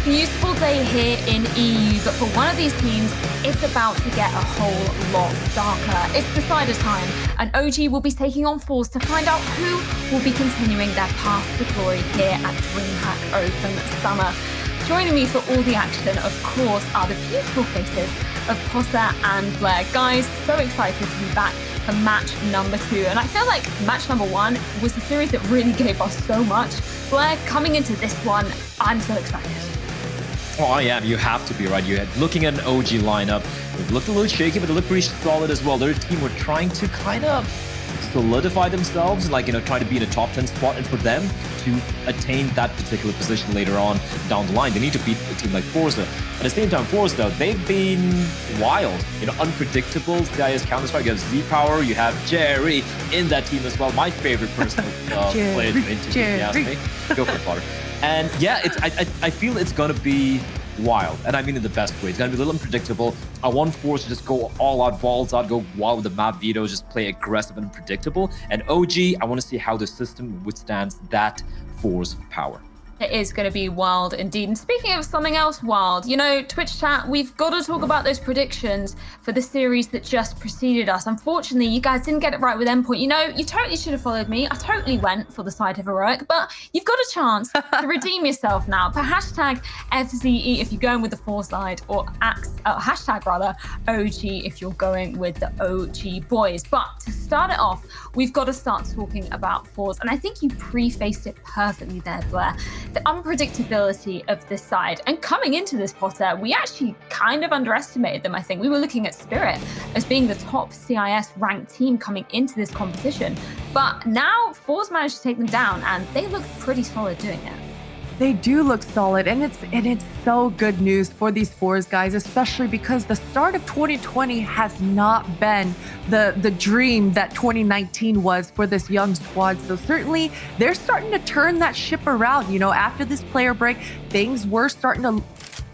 beautiful day here in EU, but for one of these teams, it's about to get a whole lot darker. It's decider time, and OG will be taking on forZe to find out who will be continuing their path to glory here at DreamHack Open Summer. Joining me for all the action, of course, are the beautiful faces of forZe and Blair. Guys, so excited to be back for match number 2. And I feel like match number 1 was the series that really gave us so much. Blair, coming into this one, I'm so excited. Oh yeah, you have to be, right? You're looking at an OG lineup. It looked a little shaky, but it looked pretty solid as well. Their team were trying to kind of solidify themselves, like, trying to be in a top 10 spot, and for them to attain that particular position later on down the line, they need to beat a team like forZe. At the same time, forZe, though, they've been wild, unpredictable. CIS Counter-Strike, you have Z-Power, you have Jerry in that team as well. My favorite personal player to interview, if you ask me. Go for it, Potter. And yeah, I feel it's gonna be wild, and I mean in the best way. It's gonna be a little unpredictable. I want forZe to just go all out, balls out, go wild with the map vetoes, just play aggressive and unpredictable. And OG, I want to see how the system withstands that forZe power. It is going to be wild indeed. And speaking of something else wild, Twitch chat, we've got to talk about those predictions for the series that just preceded us. Unfortunately, you guys didn't get it right with Endpoint. You totally should have followed me. I totally went for the side of heroic, but you've got a chance to redeem yourself now. Put hashtag FZE if you're going with the forZe side, or hashtag rather OG if you're going with the OG boys. But to start it off, we've got to start talking about forZe. And I think you prefaced it perfectly there, Blair. The unpredictability of this side. And coming into this, Potter, we actually kind of underestimated them, I think. We were looking at Spirit as being the top CIS ranked team coming into this competition. But now forZe managed to take them down, and they look pretty solid doing it. They do look solid, and it's so good news for these forZe guys, especially because the start of 2020 has not been the dream that 2019 was for this young squad. So certainly they're starting to turn that ship around. After this player break, things were starting to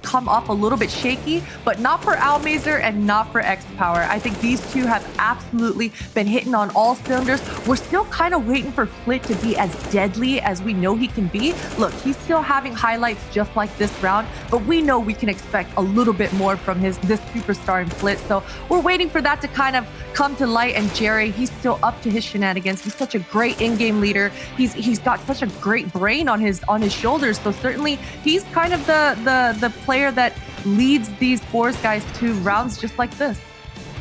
come up a little bit shaky, but not for Almazer and not for X-Power. I think these two have absolutely been hitting on all cylinders. We're still kind of waiting for Flit to be as deadly as we know he can be. Look, he's still having highlights just like this round, but we know we can expect a little bit more from this superstar in Flit. So we're waiting for that to kind of come to light. And Jerry, he's still up to his shenanigans. He's such a great in-game leader. He's got such a great brain on his shoulders. So certainly he's kind of the player that leads these forZe guys to rounds just like this.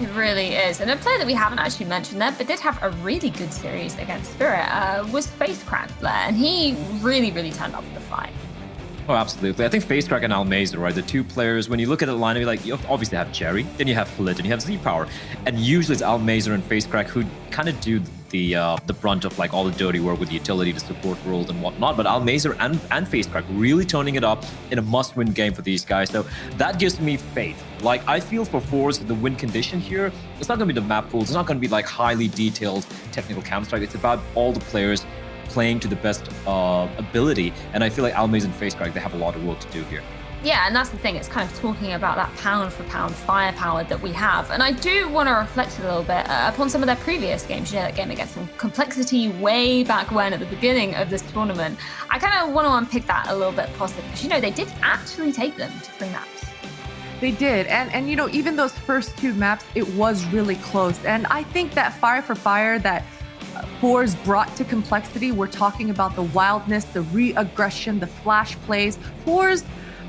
It really is. And a player that we haven't actually mentioned there, but did have a really good series against Spirit, was FaceCrack, Blair, and he really, really turned up for the fight. Oh, absolutely. I think FaceCrack and Almazer, right? The two players, when you look at the lineup, you obviously have Jerry, then you have Flit, and you have Z-Power. And usually it's Almazer and FaceCrack who kind of do the brunt of all the dirty work with the utility to support roles and whatnot. But Almazer and FaceCrack really turning it up in a must-win game for these guys. So that gives me faith. I feel for forZe, the win condition here, it's not going to be the map pools. It's not going to be highly detailed technical Counter-Strike. It's about all the players playing to the best ability, and I feel like Almazer and FaceCrack, they have a lot of work to do here. Yeah, and that's the thing. It's kind of talking about that pound-for-pound firepower that we have. And I do want to reflect a little bit upon some of their previous games. That game against some complexity way back when at the beginning of this tournament. I kind of want to unpick that a little bit, possibly, because they did actually take them to 3 maps. They did, and even those first 2 maps, it was really close. And I think that fire for fire that forZe brought to complexity, we're talking about the wildness, the re-aggression, the flash plays. forZe,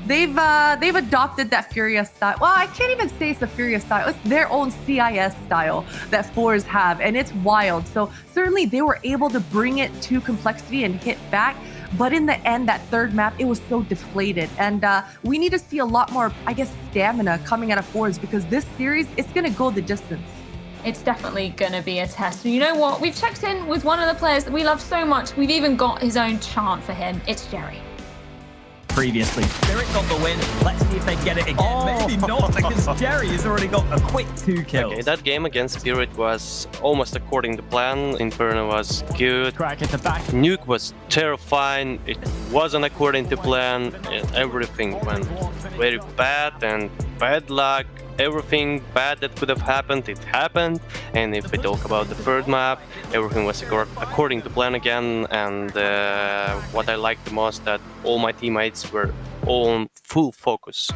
they've adopted that Furious style. Well, I can't even say it's a Furious style. It's their own CIS style that forZe have, and it's wild. So certainly they were able to bring it to complexity and hit back. But in the end, that 3rd map, it was so deflated. And we need to see a lot more, stamina coming out of forZe, because this series, it's going to go the distance. It's definitely going to be a test. And you know what? We've checked in with one of the players that we love so much. We've even got his own chant for him. It's Jerry. Previously, Spirit got the win. Let's see if they get it again. Maybe not, because Jerry has already got a quick 2 kills. Okay, that game against Spirit was almost according to plan. Inferno was good. Crack at the back. Nuke was terrifying. It wasn't according to plan. Everything went very bad, and bad luck. Everything bad that could have happened, it happened. And if we talk about the third map, everything was according to plan again. And what I liked the most, that all my teammates were on full focus.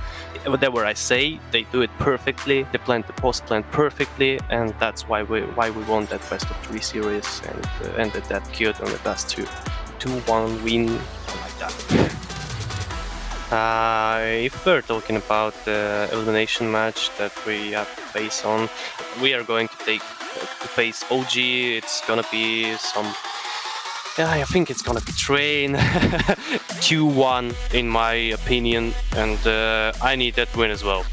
Whatever I say, they do it perfectly. They planned the post plan perfectly, and that's why we won that best of 3 series and ended that cute on the best 2-1 win like that. If we're talking about the elimination match that we have to face on, we are going to face OG. It's gonna be some. Yeah, I think it's gonna be Train 2-1 in my opinion, and I need that win as well.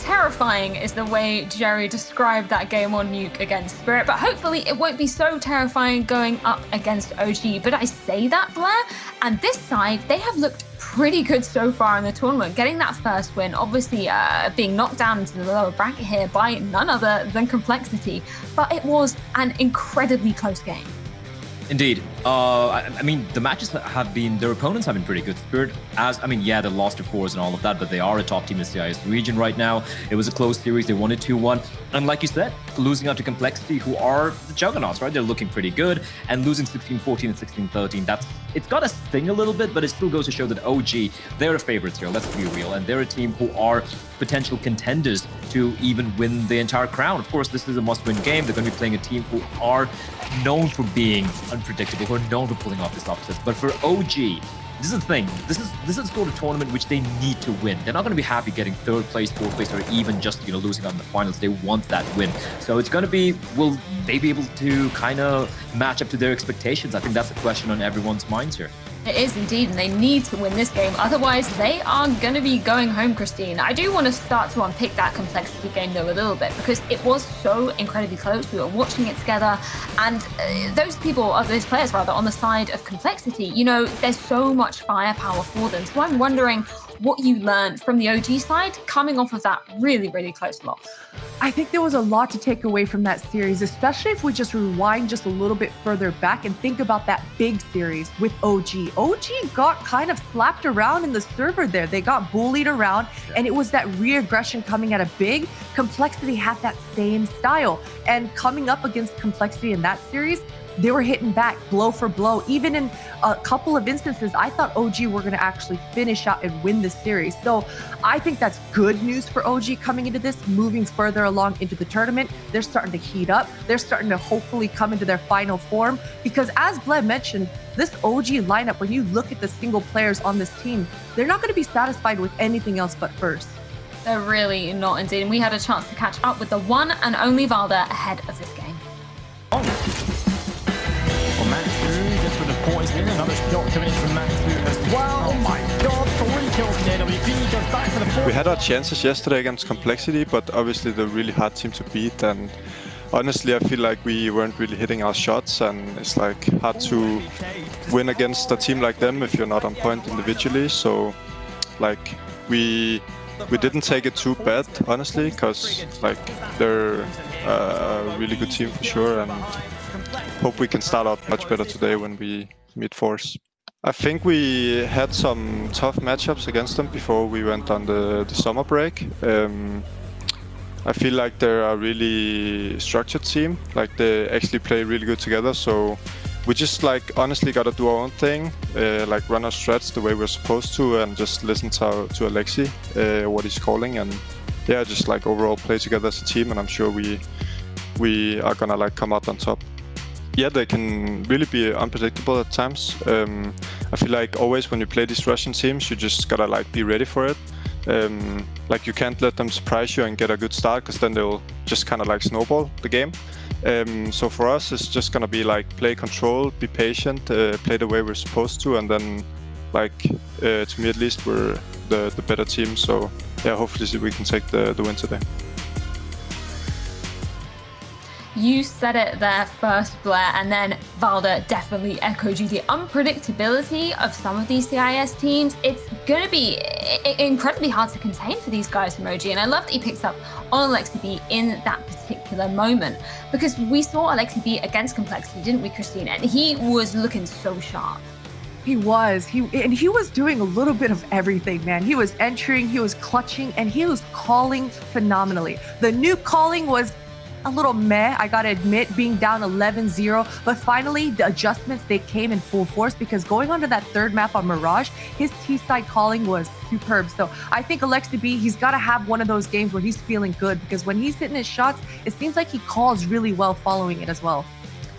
Terrifying is the way Jerry described that game on Nuke against Spirit, but hopefully it won't be so terrifying going up against OG. But I say that, Blair, and this side, they have looked pretty good so far in the tournament, getting that first win, obviously being knocked down into the lower bracket here by none other than Complexity, but it was an incredibly close game. Indeed. I mean, the matches have been, their opponents have been pretty good. Spirit, yeah, they lost to forZe and all of that, but they are a top team in the CIS region right now. It was a close series. They won it 2-1. And like you said, losing out to Complexity, who are the juggernauts, right? They're looking pretty good. And losing 16-14 and 16-13, it's got to sting a little bit, but it still goes to show that OG, they're the favorites here, let's be real. And they're a team who are potential contenders to even win the entire crown. Of course, this is a must-win game. They're going to be playing a team who are known for being unpredictable, who are known for pulling off this upset. But for OG, this is the thing. This is the sort of tournament which they need to win. They're not going to be happy getting 3rd place, 4th place, or even just losing out in the finals. They want that win. So it's going to be, will they be able to kind of match up to their expectations? I think that's the question on everyone's minds here. It is indeed, and they need to win this game. Otherwise, they are going to be going home, Christine. I do want to start to unpick that Complexity game, though, a little bit, because it was so incredibly close. We were watching it together, and those players, on the side of Complexity, there's so much firepower for them. So I'm wondering what you learned from the OG side coming off of that really, really close loss. I think there was a lot to take away from that series, especially if we just rewind just a little bit further back and think about that big series with OG. OG got kind of slapped around in the server there. They got bullied around, and it was that re-aggression coming at a big. Complexity had that same style. And coming up against Complexity in that series, they were hitting back blow for blow. Even in a couple of instances, I thought OG were going to actually finish out and win this series. So I think that's good news for OG coming into this, moving further along into the tournament. They're starting to heat up. They're starting to hopefully come into their final form, because as Bled mentioned, this OG lineup, when you look at the single players on this team, they're not going to be satisfied with anything else but first. They're really not indeed. And we had a chance to catch up with the one and only Valda ahead of this game. Just with the poison, another shot coming in from Matthew as well. Oh my god, 3 kills in AWP, goes back to the point. We had our chances yesterday against Complexity, but obviously they're a really hard team to beat, and honestly I feel like we weren't really hitting our shots, and it's like hard to win against a team like them if you're not on point individually. So like we didn't take it too bad, honestly, because like they're a really good team for sure, and hope we can start out much better today when we meet forZe. I think we had some tough matchups against them before we went on the summer break. I feel like they're a really structured team. Like they actually play really good together. So we just like honestly got to do our own thing, like run our strats the way we're supposed to, and just listen to Alexi, what he's calling, and yeah, just like overall play together as a team. And I'm sure we are gonna like come out on top. Yeah, they can really be unpredictable at times. I feel like always when you play these Russian teams, you just gotta like be ready for it. Like you can't let them surprise you and get a good start, because then they'll just kind of like snowball the game. So for us, it's just gonna be like play control, be patient, play the way we're supposed to, and then like to me at least, we're the better team. So yeah, hopefully we can take the win today. You said it there first, Blair, and then Valda definitely echoed you. The unpredictability of some of these CIS teams, it's going to be incredibly hard to contain for these guys from OG. And I love that he picks up on Alexi B in that particular moment, because we saw Alexi B against Complexity, didn't we, Christine? And he was looking so sharp. He was. He was doing a little bit of everything, man. He was entering, he was clutching, and he was calling phenomenally. The nuke calling was a little meh, I gotta admit, being down 11-0. But finally, the adjustments, they came in full force because going onto that third map on Mirage, his T-side calling was superb. So I think Alexi B, he's gotta have one of those games where he's feeling good because when he's hitting his shots, it seems like he calls really well following it as well.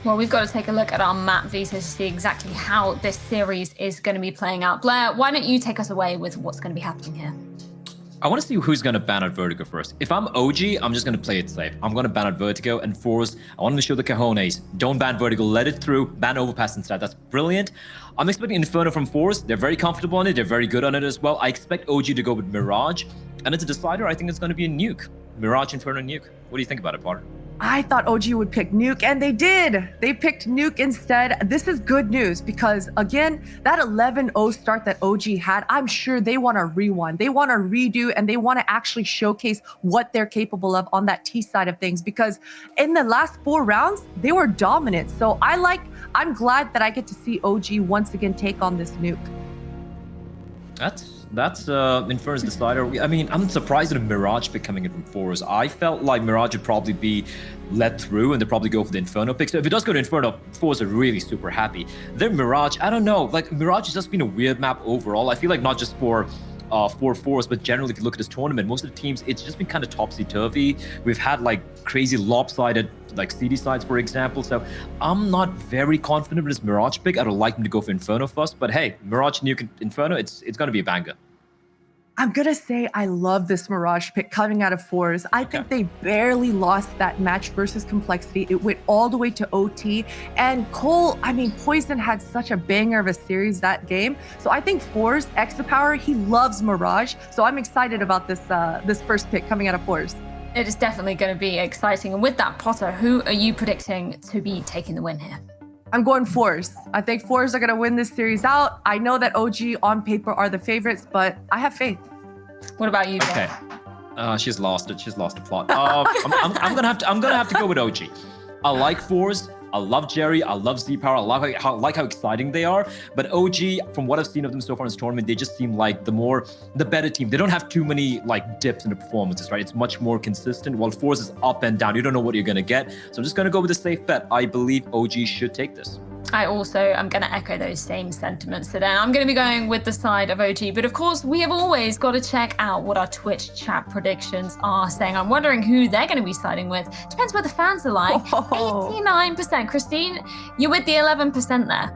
Well, we've got to take a look at our map, Visa, to see exactly how this series is going to be playing out. Blair, why don't you take us away with what's going to be happening here? I want to see who's going to ban out Vertigo first. If I'm OG, I'm just going to play it safe. I'm going to ban out Vertigo and forZe. I want to show the cojones. Don't ban Vertigo, let it through. Ban Overpass instead. That's brilliant. I'm expecting Inferno from forZe. They're very comfortable on it. They're very good on it as well. I expect OG to go with Mirage. And it's a decider. I think it's going to be a nuke. Mirage, Inferno, nuke. What do you think about it, Potter? I thought OG would pick Nuke, and they did. They picked Nuke instead. This is good news because, again, that 11-0 start that OG had, I'm sure they want to rewind. They want to redo, and they want to actually showcase what they're capable of on that T side of things because in the last 4 rounds, they were dominant. So I'm glad that I get to see OG once again take on this Nuke. That's Inferno's decider. I mean, I'm surprised at a Mirage pick coming in from forZe. I felt like Mirage would probably be let through and they'd probably go for the Inferno pick. So if it does go to Inferno, forZe are really super happy. Then Mirage, I don't know. Like, Mirage has just been a weird map overall. I feel like not just for forZe, but generally if you look at this tournament, most of the teams, it's just been kind of topsy-turvy. We've had like crazy lopsided like CD sides, for example. So I'm not very confident with this Mirage pick. I would like him to go for Inferno first, but hey, Mirage Nuke Inferno, it's going to be a banger. I'm going to say I love this Mirage pick coming out of forZe. I think they barely lost that match versus Complexity. It went all the way to OT. And Cole, I mean, Poison had such a banger of a series that game. So I think forZe, Exapower, he loves Mirage. So I'm excited about this first pick coming out of forZe. It is definitely going to be exciting. And with that, Potter, who are you predicting to be taking the win here? I'm going forZe. I think forZe are going to win this series out. I know that OG on paper are the favorites, but I have faith. What about you, Okay. She's lost it. She's lost the plot. I'm gonna have to go with OG. I like forZe. I love Jerry. I love Z-Power. I like how exciting they are. But OG, from what I've seen of them so far in this tournament, they just seem like the better team. They don't have too many like dips in the performances, right? It's much more consistent. While forZe is up and down. You don't know what you're gonna get. So I'm just gonna go with a safe bet. I believe OG should take this. I also am going to echo those same sentiments. So then I'm going to be going with the side of OG. But of course, we have always got to check out what our Twitch chat predictions are saying. I'm wondering who they're going to be siding with. Depends what the fans are like. 89%. Christine, you're with the 11% there.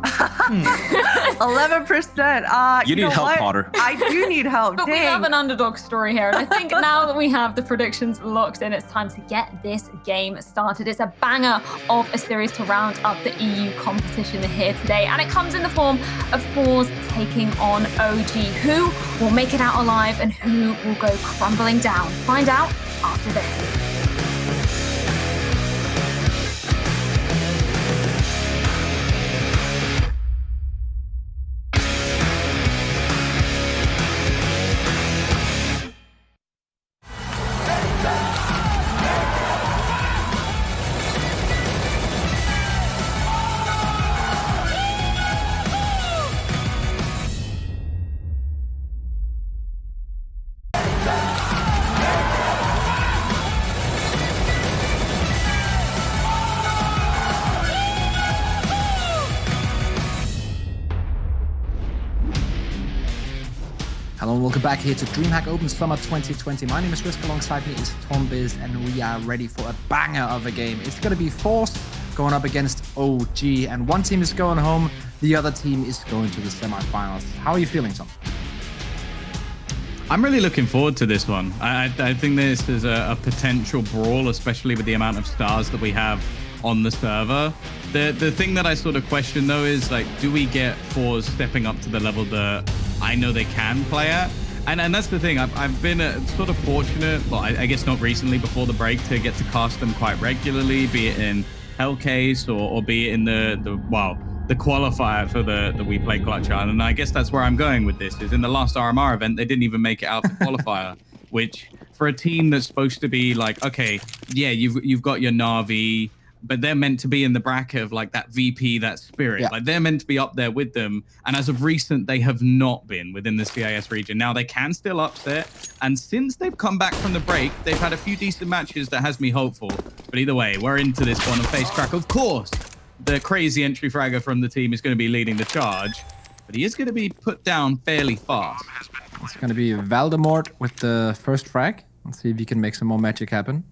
11%. You need help, what? Potter. I do need help. But we have an underdog story here. And I think now that we have the predictions locked in, it's time to get this game started. It's a banger of a series to round up the EU competition here today. And it comes in the form of forZe taking on OG. Who will make it out alive and who will go crumbling down? Find out after this. Hello and welcome back here to DreamHack Open Summer 2020. My name is Risk, alongside me is Tom Biz, and we are ready for a banger of a game. It's going to be forZe going up against OG, and one team is going home, the other team is going to the semifinals. How are you feeling, Tom? I'm really looking forward to this one. I think this is a potential brawl, especially with the amount of stars that we have on the server. The thing that I sort of question though is, like, do we get forZe stepping up to the level that I know they can play at? And that's the thing. I've been sort of fortunate, well, I guess not recently, before the break, to get to cast them quite regularly, be it in Hellcase or be it in the qualifier for the We Play Clutch Run. And I guess that's where I'm going with this, is in the last RMR event, they didn't even make it out the qualifier, which for a team that's supposed to be like, okay, yeah, you've got your Na'Vi, but they're meant to be in the bracket of like that VP, that spirit. Yeah. Like they're meant to be up there with them. And as of recent, they have not been within the CIS region. Now they can still upset. And since they've come back from the break, they've had a few decent matches that has me hopeful. But either way, we're into this one. And FaceCrack, of course, the crazy entry fragger from the team is going to be leading the charge. But he is going to be put down fairly fast. It's going to be Valdemort with the first frag. Let's see if he can make some more magic happen.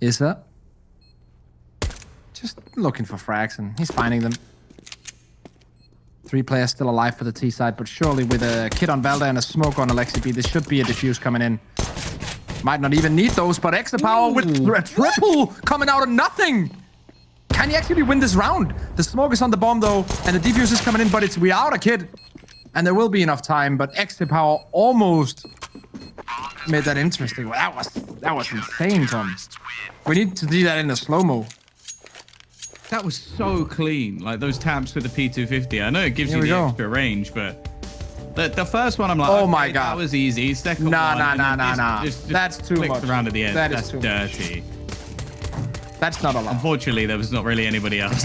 Issa. Just looking for frags, and he's finding them. 3 players still alive for the T side, but surely with a kid on Valda and a smoke on Alexi B, there should be a diffuse coming in. Might not even need those, but Extra Power with a triple coming out of nothing. Can he actually win this round? The smoke is on the bomb though, and the defuse is coming in, but it's we out a kid. And there will be enough time, but Extra Power almost made that interesting. Well, that was insane, Tom. We need to do that in a slow-mo. That was so clean. Like those taps with the P250. I know it gives you the extra range, but the first one, I'm like, oh okay, my God. That was easy. Second one, Nah. just That's too much. around at the end. That is That's too dirty. That's not a lot. Unfortunately, there was not really anybody else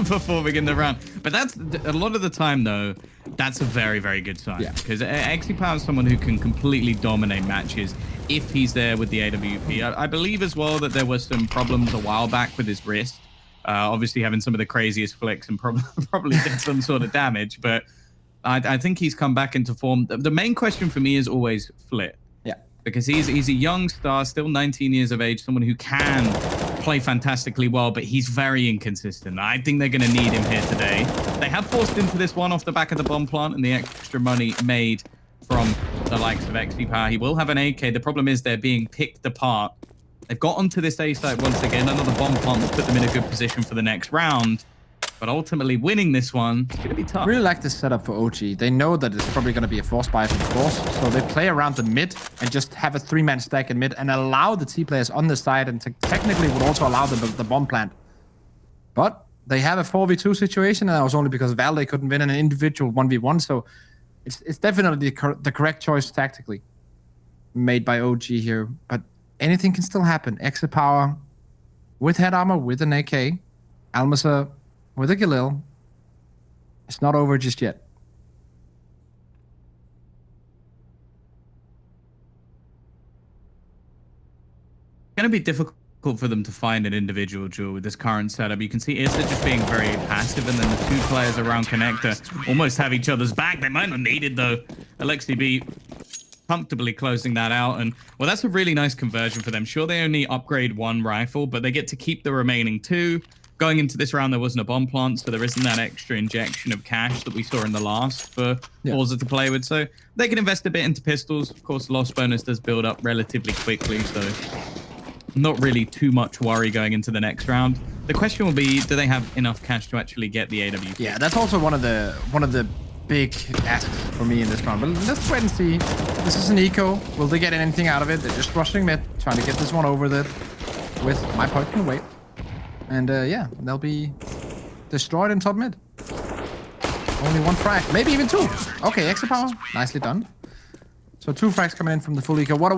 performing in the round. But that's a lot of the time, though. That's a very, very good sign. Yeah. Because XP is someone who can completely dominate matches if he's there with the AWP. I believe as well that there was some problems a while back with his wrist. Obviously, having some of the craziest flicks and probably did some sort of damage. But I think he's come back into form. The main question for me is always Flit. Yeah. Because he's a young star, still 19 years of age, someone who can play fantastically well, but he's very inconsistent. I think they're going to need him here today. They have forced into this one off the back of the bomb plant and the extra money made from the likes of XP Power. He will have an AK. The problem is they're being picked apart. They've got onto this A site once again. Another bomb plant will put them in a good position for the next round. But ultimately, winning this one is going to be tough. I really like this setup for OG. They know that it's probably going to be a force buy from force, so they play around the mid and just have a 3-man stack in mid and allow the T players on the side, and technically would also allow the bomb plant. But they have a 4v2 situation, and that was only because Valde couldn't win an individual 1v1, so it's definitely the correct choice tactically made by OG here. But anything can still happen. Exit Power with head armor, with an AK. Almasa with a Galil. It's not over just yet. It's going to be difficult for them to find an individual duel with this current setup. You can see Issa just being very passive, and then the 2 players around Connector almost have each other's back. They might not need it though. Alexi B comfortably closing that out, and well, that's a really nice conversion for them. Sure, they only upgrade 1 rifle, but they get to keep the remaining 2. Going into this round, there wasn't a bomb plant, so there isn't that extra injection of cash that we saw in the last for forZe to play with. So they can invest a bit into pistols. Of course, loss bonus does build up relatively quickly, so not really too much worry going into the next round. The question will be, do they have enough cash to actually get the AWP? Yeah, that's also one of the big asks for me in this round. But let's wait and see. This is an eco. Will they get anything out of it? They're just rushing mid, trying to get this one over with my point can wait. And yeah, they'll be destroyed in top mid. Only 1 frag, maybe even 2. Okay, extra power, nicely done. So 2 frags coming in from the full eco. What I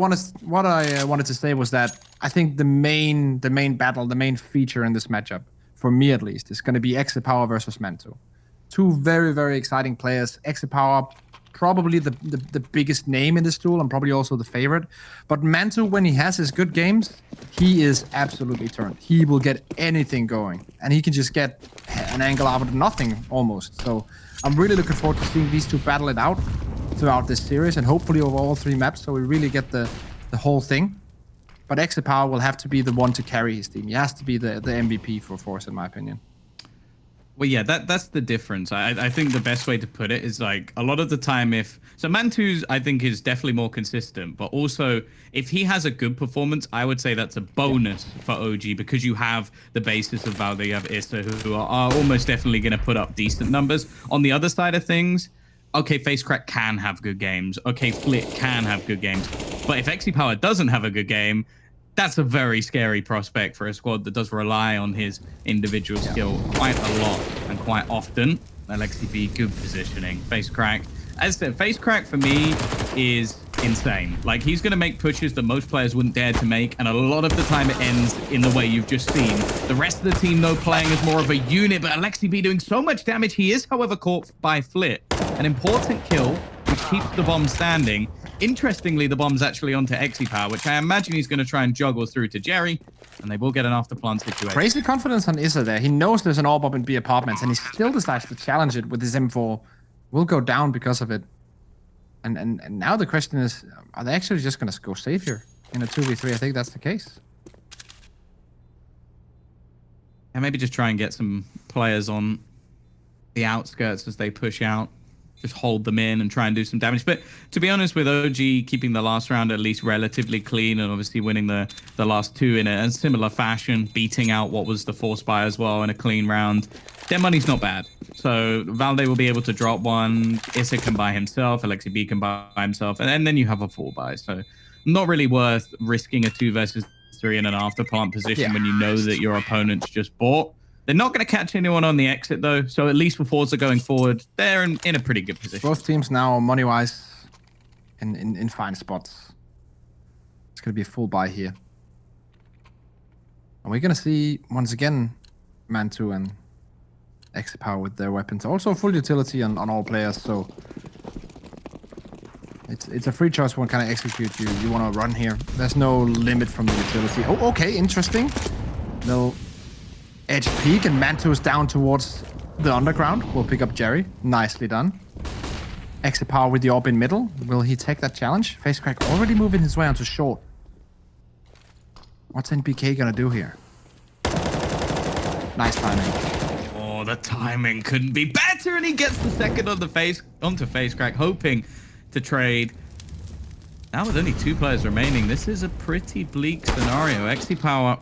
wanted to say was that I think the main battle, the main feature in this matchup, for me at least, is going to be Exit Power versus Manto. 2 very, very exciting players. Exit Power, probably the biggest name in this duel, and probably also the favorite. But Manto, when he has his good games, he is absolutely turned. He will get anything going, and he can just get an angle out of nothing almost. So I'm really looking forward to seeing these 2 battle it out throughout this series, and hopefully over all 3 maps, so we really get the whole thing. But Exit Power will have to be the one to carry his team. He has to be the MVP for forZe, in my opinion. Well, yeah, that's the difference. I think the best way to put it is, like, a lot of the time so Mantu's, I think, is definitely more consistent, but also if he has a good performance, I would say that's a bonus for OG, because you have the basis of Valde, you have Issa, who are almost definitely going to put up decent numbers. On the other side of things, okay, FaceCrack can have good games. Okay, Flit can have good games. But if XP Power doesn't have a good game, that's a very scary prospect for a squad that does rely on his individual skill quite a lot and quite often. Alexi B, good positioning. FaceCrack. As I said, FaceCrack for me is insane. Like, he's going to make pushes that most players wouldn't dare to make, and a lot of the time it ends in the way you've just seen. The rest of the team, though, playing as more of a unit, but Alexi B doing so much damage. He is, however, caught by Flit. An important kill, which keeps the bomb standing. Interestingly, the bomb's actually onto Exipower, which I imagine he's going to try and juggle through to Jerry, and they will get an after-plant situation. Crazy confidence on Issa there. He knows there's an orb up in B apartments, and he still decides to challenge it with his M4. Will go down because of it. And now the question is, are they actually just going to go safe here in a 2v3? I think that's the case. And maybe just try and get some players on the outskirts as they push out. Just hold them in and try and do some damage. But to be honest, with OG keeping the last round at least relatively clean and obviously winning the last two in a similar fashion, beating out what was the force buy as well in a clean round, their money's not bad. So Valde will be able to drop one. Issa can buy himself. Alexi B can buy himself. And then you have a full buy. So not really worth risking a 2 versus 3 in an after-plant position when you know that your opponent's just bought. They're not going to catch anyone on the exit, though. So at least for forZe going forward, they're in a pretty good position. Both teams now, money-wise, in fine spots. It's going to be a full buy here. And we're going to see, once again, Man2 and Exipower with their weapons. Also full utility on all players, so it's a free choice one kind of execute you want to run here. There's no limit from the utility. Oh, okay, interesting. They'll edge peek, and Man2 is down towards the underground. We'll pick up Jerry. Nicely done. Exipower with the orb in middle. Will he take that challenge? FaceCrack already moving his way onto short. What's NBK gonna do here? Nice timing. Oh, the timing couldn't be better, and he gets the second on the onto FaceCrack, hoping to trade. Now with only 2 players remaining, this is a pretty bleak scenario. Exipower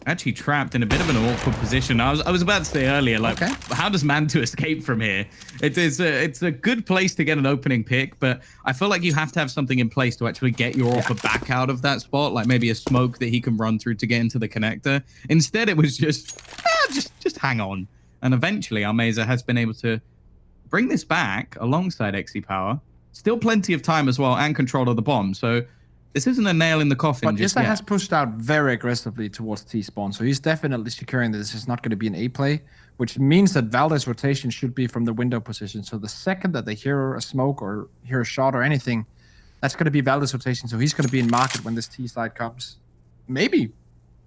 actually trapped in a bit of an awkward position. I was about to say earlier, like, how does Man2 escape from here? It's a good place to get an opening pick, but I feel like you have to have something in place to actually get your offer back out of that spot, like maybe a smoke that he can run through to get into the connector. Instead, it was just hang on. And eventually, Almeza has been able to bring this back alongside Exipower. Still plenty of time as well and control of the bomb. So this isn't a nail in the coffin. But Issa has pushed out very aggressively towards T-spawn, so he's definitely securing that this is not going to be an A play, which means that Valde's rotation should be from the window position. So the second that they hear a smoke or hear a shot or anything, that's going to be Valde's rotation. So he's going to be in market when this T side comes. Maybe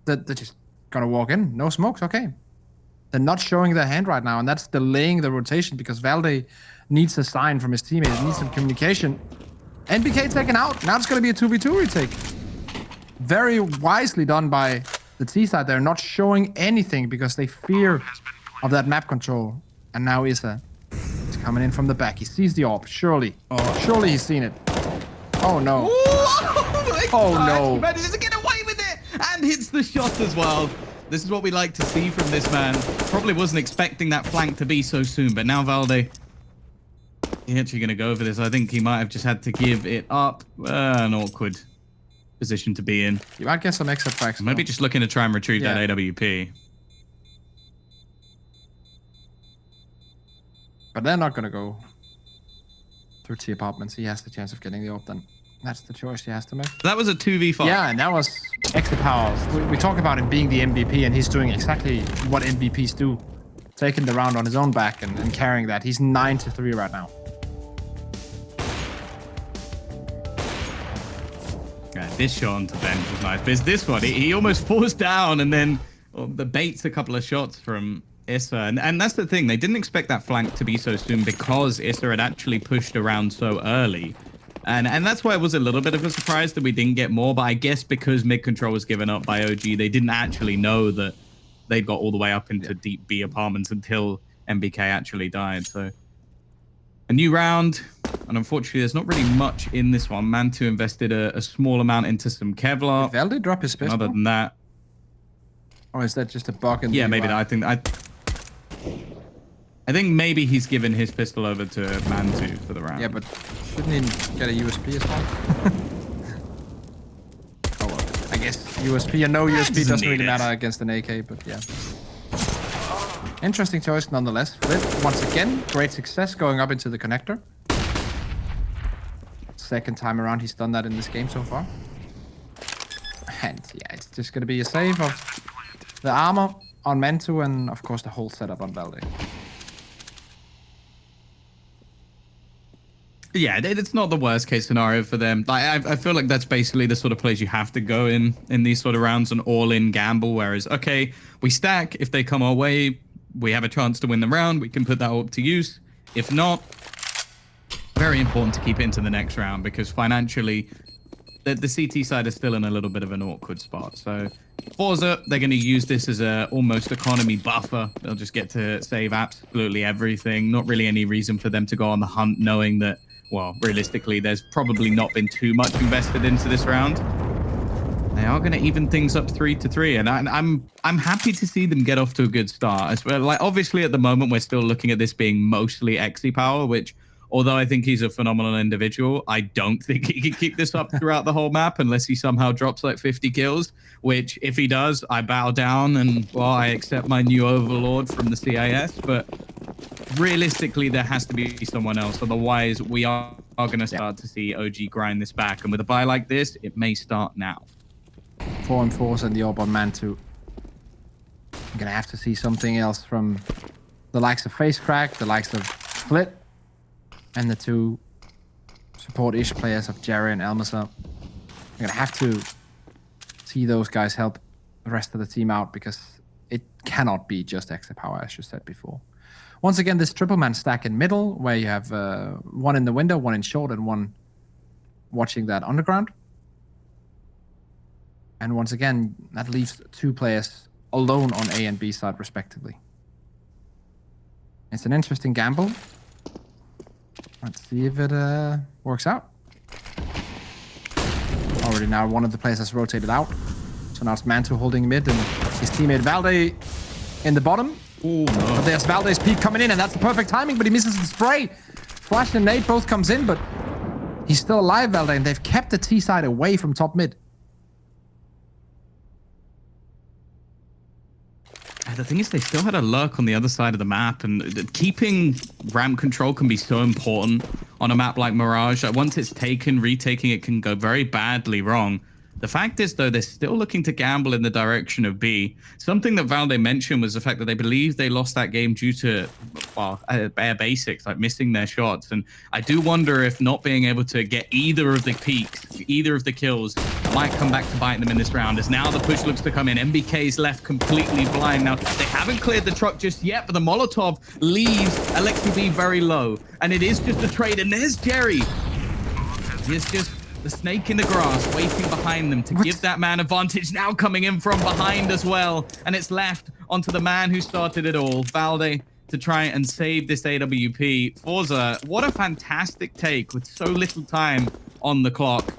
they're just going to walk in. No smokes. Okay. They're not showing their hand right now, and that's delaying the rotation because Valde needs a sign from his teammate. He needs some communication. NBK taken out. Now it's going to be a 2v2 retake. Very wisely done by the T side. They're not showing anything because they fear of that map control. And now Issa is coming in from the back. He sees the orb. Surely. Oh, surely he's seen it. Oh, no. Oh, no. He manages to get away with it and hits the shot as well. This is what we like to see from this man. Probably wasn't expecting that flank to be so soon, but now Valde, he's actually going to go for this. I think he might have just had to give it up. An awkward position to be in. You might get some extra tracks. Maybe just looking to try and retrieve that AWP. But they're not going to go through T apartments. He has the chance of getting the orb then. That's the choice he has to make. That was a 2v5. Yeah, and that was Exipower. We talk about him being the MVP, and he's doing exactly what MVPs do. Taking the round on his own back and carrying that. He's 9-3 right now. Yeah, this shot onto bench was nice. But it's this one. He almost falls down and then the baits a couple of shots from Issa. And that's the thing. They didn't expect that flank to be so soon because Issa had actually pushed around so early. And that's why it was a little bit of a surprise that we didn't get more. But I guess because mid control was given up by OG, they didn't actually know that they'd got all the way up into deep B apartments until MBK actually died. So a new round. And unfortunately, there's not really much in this one. Man2 invested a small amount into some Kevlar. Did Valde drop his pistol? Other than that. Or is that just a bug in the maybe that. I think maybe he's given his pistol over to Man2 for the round. Yeah, but shouldn't he get a USP as well? Oh, well. I guess USP and no USP doesn't really matter against an AK, but yeah. Interesting choice nonetheless. Flip, once again, great success going up into the connector. second time around he's done that in this game so far. And yeah, it's just going to be a save of the armor on Mantu and, of course, the whole setup on Valde. Yeah, it's not the worst case scenario for them. I feel like that's basically the sort of place you have to go in these sort of rounds, an all-in gamble. Whereas, okay, we stack. If they come our way, we have a chance to win the round. We can put that up to use. If not, very important to keep it into the next round because financially, the CT side is still in a little bit of an awkward spot. So forZe, they're going to use this as a almost economy buffer. They'll just get to save absolutely everything. Not really any reason for them to go on the hunt knowing that, well, realistically, there's probably not been too much invested into this round. They are going to even things up 3-3, and I'm happy to see them get off to a good start. As well, like obviously at the moment we're still looking at this being mostly Xe power, which although I think he's a phenomenal individual, I don't think he can keep this up throughout the whole map unless he somehow drops like 50 kills. Which if he does, I bow down and well, I accept my new overlord from the CIS. But realistically, there has to be someone else. Otherwise, we are going to start to see OG grind this back. And with a buy like this, it may start now. 4 and 4s and the orb on Mantu. I'm going to have to see something else from the likes of FaceCrack, the likes of Flit, and the two support-ish players of Jerry and Elmaser. I'm going to have to see those guys help the rest of the team out because it cannot be just Xe power, as you said before. Once again, this triple man stack in middle, where you have one in the window, one in short, and one watching that underground. And once again, that leaves 2 players alone on A and B side, respectively. It's an interesting gamble. Let's see if it works out. Already now, one of the players has rotated out. So now it's Mantu holding mid, and his teammate Valde in the bottom. Oh, no. But there's Valde's peek coming in, and that's the perfect timing, but he misses the spray. Flash and nade both comes in, but he's still alive, Valde, and they've kept the T side away from top mid. The thing is, they still had a lurk on the other side of the map, and keeping ramp control can be so important on a map like Mirage. Once it's taken, retaking it can go very badly wrong. The fact is, though, they're still looking to gamble in the direction of B. Something that Valde mentioned was the fact that they believe they lost that game due to, well, bare basics, like missing their shots. And I do wonder if not being able to get either of the peaks, either of the kills, might come back to bite them in this round, as now the push looks to come in. MBK's left completely blind. Now, they haven't cleared the truck just yet, but the Molotov leaves Alexi B very low. And it is just a trade, and there's Jerry. He's just the snake in the grass waiting behind them to give that man advantage, now coming in from behind as well. And it's left onto the man who started it all, Valde, to try and save this AWP. forZe, what a fantastic take with so little time on the clock.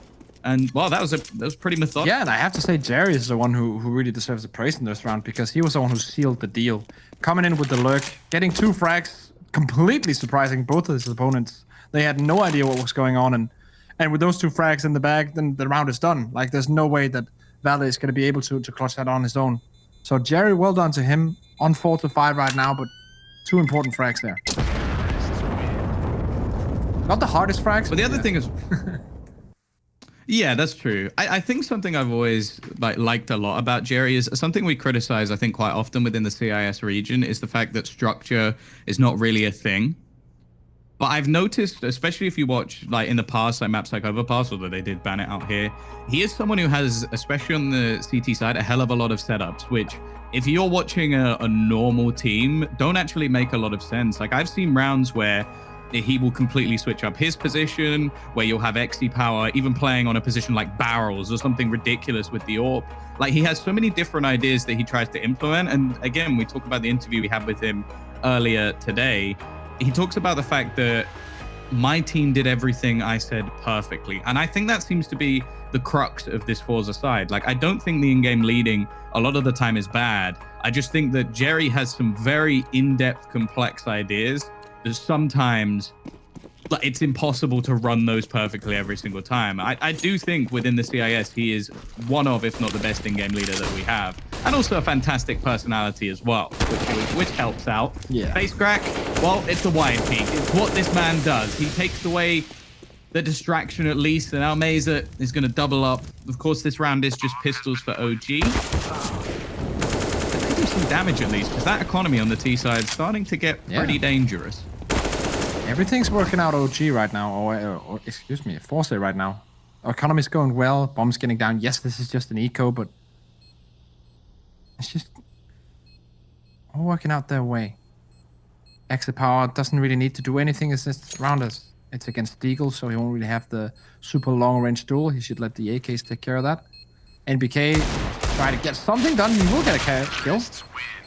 And well, that was pretty methodical. Yeah, and I have to say Jerry is the one who really deserves the praise in this round, because he was the one who sealed the deal. Coming in with the lurk, getting 2 frags, completely surprising both of his opponents. They had no idea what was going on, and with those 2 frags in the bag, then the round is done. Like, there's no way that Valde is going to be able to clutch that on his own. So Jerry, well done to him. On 4-5 right now, but 2 important frags there. Not the hardest frags. But the other thing is... Yeah, that's true. I think something I've always liked a lot about Jerry is something we criticize, I think, quite often within the CIS region, is the fact that structure is not really a thing. But I've noticed, especially if you watch like in the past, like maps like Overpass, although they did ban it out here, he is someone who has, especially on the CT side, a hell of a lot of setups, which if you're watching a normal team, don't actually make a lot of sense. Like, I've seen rounds where he will completely switch up his position, where you'll have Xe power, even playing on a position like barrels or something ridiculous with the AWP. Like, he has so many different ideas that he tries to implement. And again, we talk about the interview we had with him earlier today. He talks about the fact that my team did everything I said perfectly. And I think that seems to be the crux of this forZe side. Like, I don't think the in-game leading a lot of the time is bad. I just think that Jerry has some very in-depth, complex ideas that sometimes it's impossible to run those perfectly every single time. I do think within the CIS, he is one of, if not the best in-game leader that we have. And also a fantastic personality as well, which helps out. Yeah. FaceCrack, well, it's a wide peak. It's what this man does. He takes away the distraction at least. And now Mesa is going to double up. Of course, this round is just pistols for OG. They do some damage at least, because that economy on the T side is starting to get pretty dangerous. Everything's working out OG right now, or excuse me, forZe right now. Our economy's going well, bombs getting down. Yes, this is just an eco, but it's just all working out their way. Exit power doesn't really need to do anything as this round is. It's against Deagle, so he won't really have the super long range duel. He should let the AKs take care of that. NBK try to get something done. He will get a kill.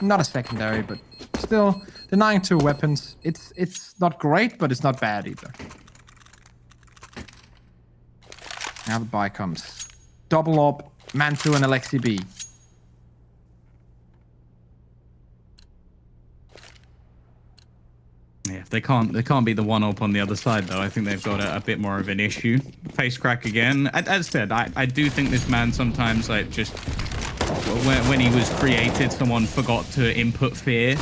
Not a secondary, but still denying 2 weapons. It's not great, but it's not bad either. Now the buy comes. Double up, Mantu and Alexi B. Yeah, they can't be the one up on the other side though. I think they've got a bit more of an issue. Face crack again. As said, I do think this man sometimes like just when he was created, someone forgot to input fear.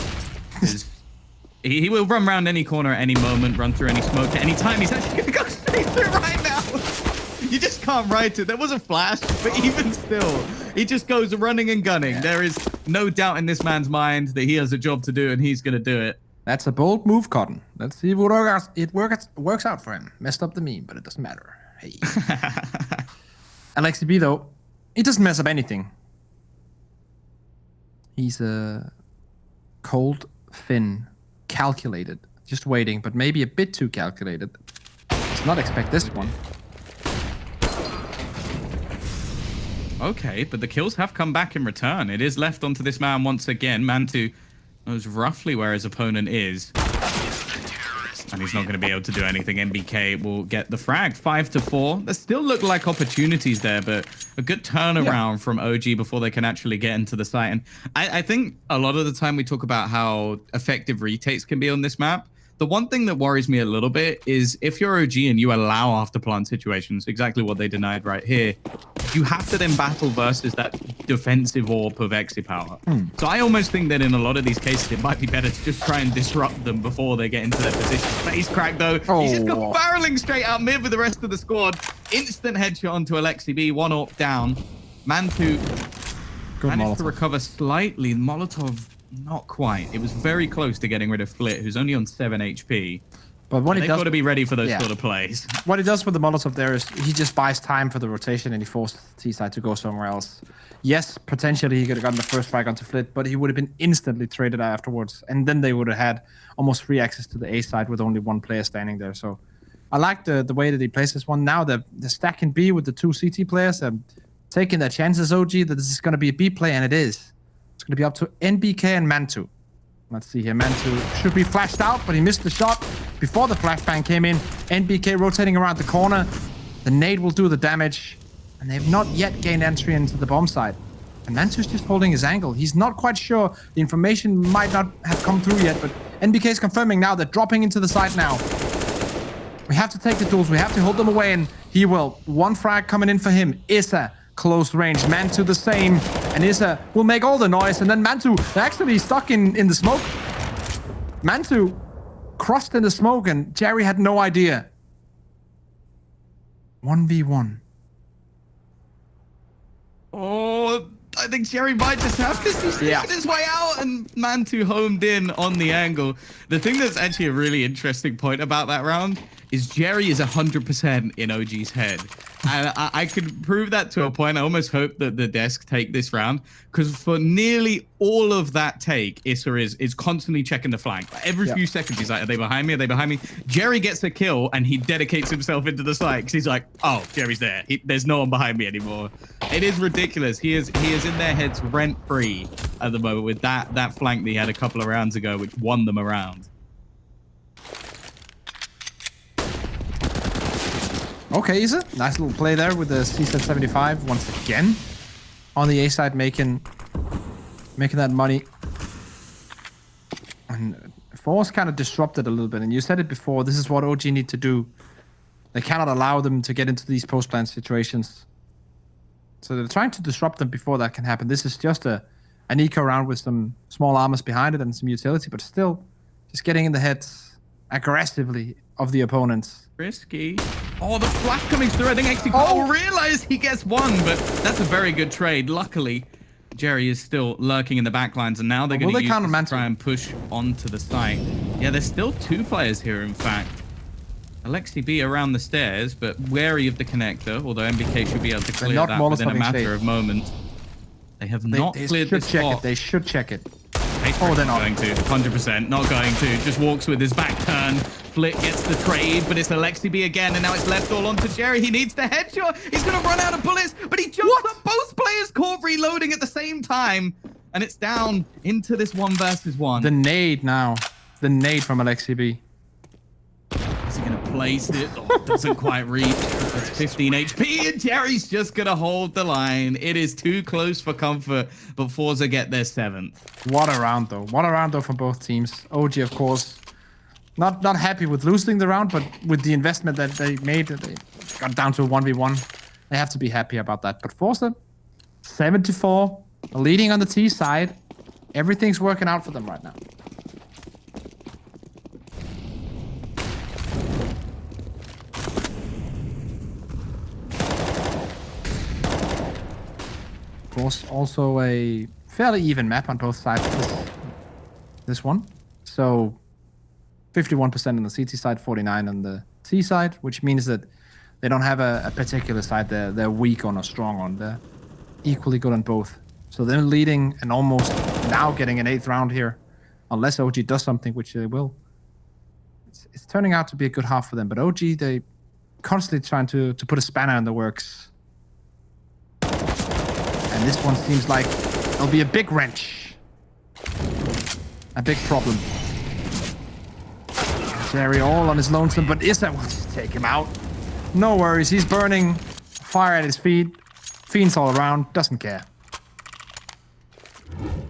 He will run around any corner at any moment, run through any smoke at any time. He's actually gonna go straight through right now. You just can't write it. There was a flash, but even still, he just goes running and gunning. Yeah. There is no doubt in this man's mind that he has a job to do and he's gonna do it. That's a bold move, Cotton. Let's see if it works out for him. Messed up the meme, but it doesn't matter. Hey. Alexi B, though, he doesn't mess up anything. He's a cold, thin, calculated. Just waiting, but maybe a bit too calculated. Let's not expect this one. Okay, but the kills have come back in return. It is left onto this man once again. Mantu knows roughly where his opponent is. And he's not going to be able to do anything. NBK will get the frag. 5-4. There still look like opportunities there, but a good turnaround from OG before they can actually get into the site. And I think a lot of the time we talk about how effective retakes can be on this map. The one thing that worries me a little bit is if you're OG and you allow after plant situations, exactly what they denied right here, you have to then battle versus that defensive AWP of exit power. So I almost think that in a lot of these cases, it might be better to just try and disrupt them before they get into their position. Face crack though. He's just got barreling straight out mid with the rest of the squad. Instant headshot onto Alexi B. 1 AWP down. Mantu managed to recover slightly. Molotov, not quite. It was very close to getting rid of Flit, who's only on 7 HP. But what they've got to be ready for those sort of plays. What he does with the Molotov there is he just buys time for the rotation and he forces T-side to go somewhere else. Yes, potentially he could have gotten the first frag onto Flit, but he would have been instantly traded afterwards. And then they would have had almost free access to the A side with only 1 player standing there. So I like the way that he plays this one. Now the stack in B with the 2 CT players, taking their chances, OG, that this is going to be a B play, and it is. It's going to be up to NBK and Mantu. Let's see here. Mantu should be flashed out, but he missed the shot before the flashbang came in. NBK rotating around the corner. The nade will do the damage, and they've not yet gained entry into the bomb site. And Mantu's just holding his angle. He's not quite sure. The information might not have come through yet, but NBK is confirming now. They're dropping into the site now. We have to take the duels. We have to hold them away, and he will. 1 frag coming in for him. Issa, close range. Mantu the same. And Issa will make all the noise. And then Mantu, they're actually stuck in the smoke. Mantu crossed in the smoke, and Jerry had no idea. 1v1. Oh, I think Jerry might just have this. He's taking his way out, and Mantu homed in on the angle. The thing that's actually a really interesting point about that round is Jerry is 100% in OG's head. And I could prove that to a point. I almost hope that the desk take this round, because for nearly all of that take, Issa is constantly checking the flank. Every few seconds, he's like, are they behind me? Are they behind me? Jerry gets a kill, and he dedicates himself into the site, because he's like, oh, Jerry's there. There's no one behind me anymore. It is ridiculous. He is in their heads rent-free at the moment with that flank that he had a couple of rounds ago, which won them around. Okay, Issa. Nice little play there with the C-75 once again. On the A side, making that money. And forZe kind of disrupted a little bit. And you said it before, this is what OG need to do. They cannot allow them to get into these post-plant situations. So they're trying to disrupt them before that can happen. This is just an eco round with some small armors behind it and some utility, but still just getting in the heads aggressively of the opponents. Risky. Oh, the flash coming through. I think actually Cole realized he gets one, but that's a very good trade. Luckily, Jerry is still lurking in the backlines, and now they're going to use this to try and push onto the site. Yeah, there's still 2 players here, in fact. Alexi B around the stairs, but wary of the connector, although MBK should be able to clear that within a matter of moments. They have not cleared this spot. They should check it. Oh, they're not going to. 100% not going to. Just walks with his back turn. Flit gets the trade, but it's Alexi B again, and now it's left all onto Jerry. He needs the headshot. He's going to run out of bullets, but he jumps up. Both players caught reloading at the same time, and it's down into this 1 versus 1. The nade now. The nade from Alexi B. Is he going to place it? Oh, doesn't quite reach. It's 15 HP, and Jerry's just going to hold the line. It is too close for comfort, but forZe get their 7th. What a round, though. What a round, though, from both teams. OG, of course, not happy with losing the round, but with the investment that they made, they got down to a 1v1. They have to be happy about that. But forZe, 7-4, leading on the T side. Everything's working out for them right now. Of course, also a fairly even map on both sides of this one. So 51% on the CT side, 49 on the T side, which means that they don't have a particular side they're weak on or strong on. They're equally good on both. So they're leading and almost now getting an 8th round here, unless OG does something, which they will. It's turning out to be a good half for them, but OG, they constantly trying to put a spanner in the works. And this one seems like it'll be a big wrench. A big problem. Jerry all on his lonesome, but Issa will just take him out. No worries, he's burning. Fire at his feet. Fiends all around, doesn't care.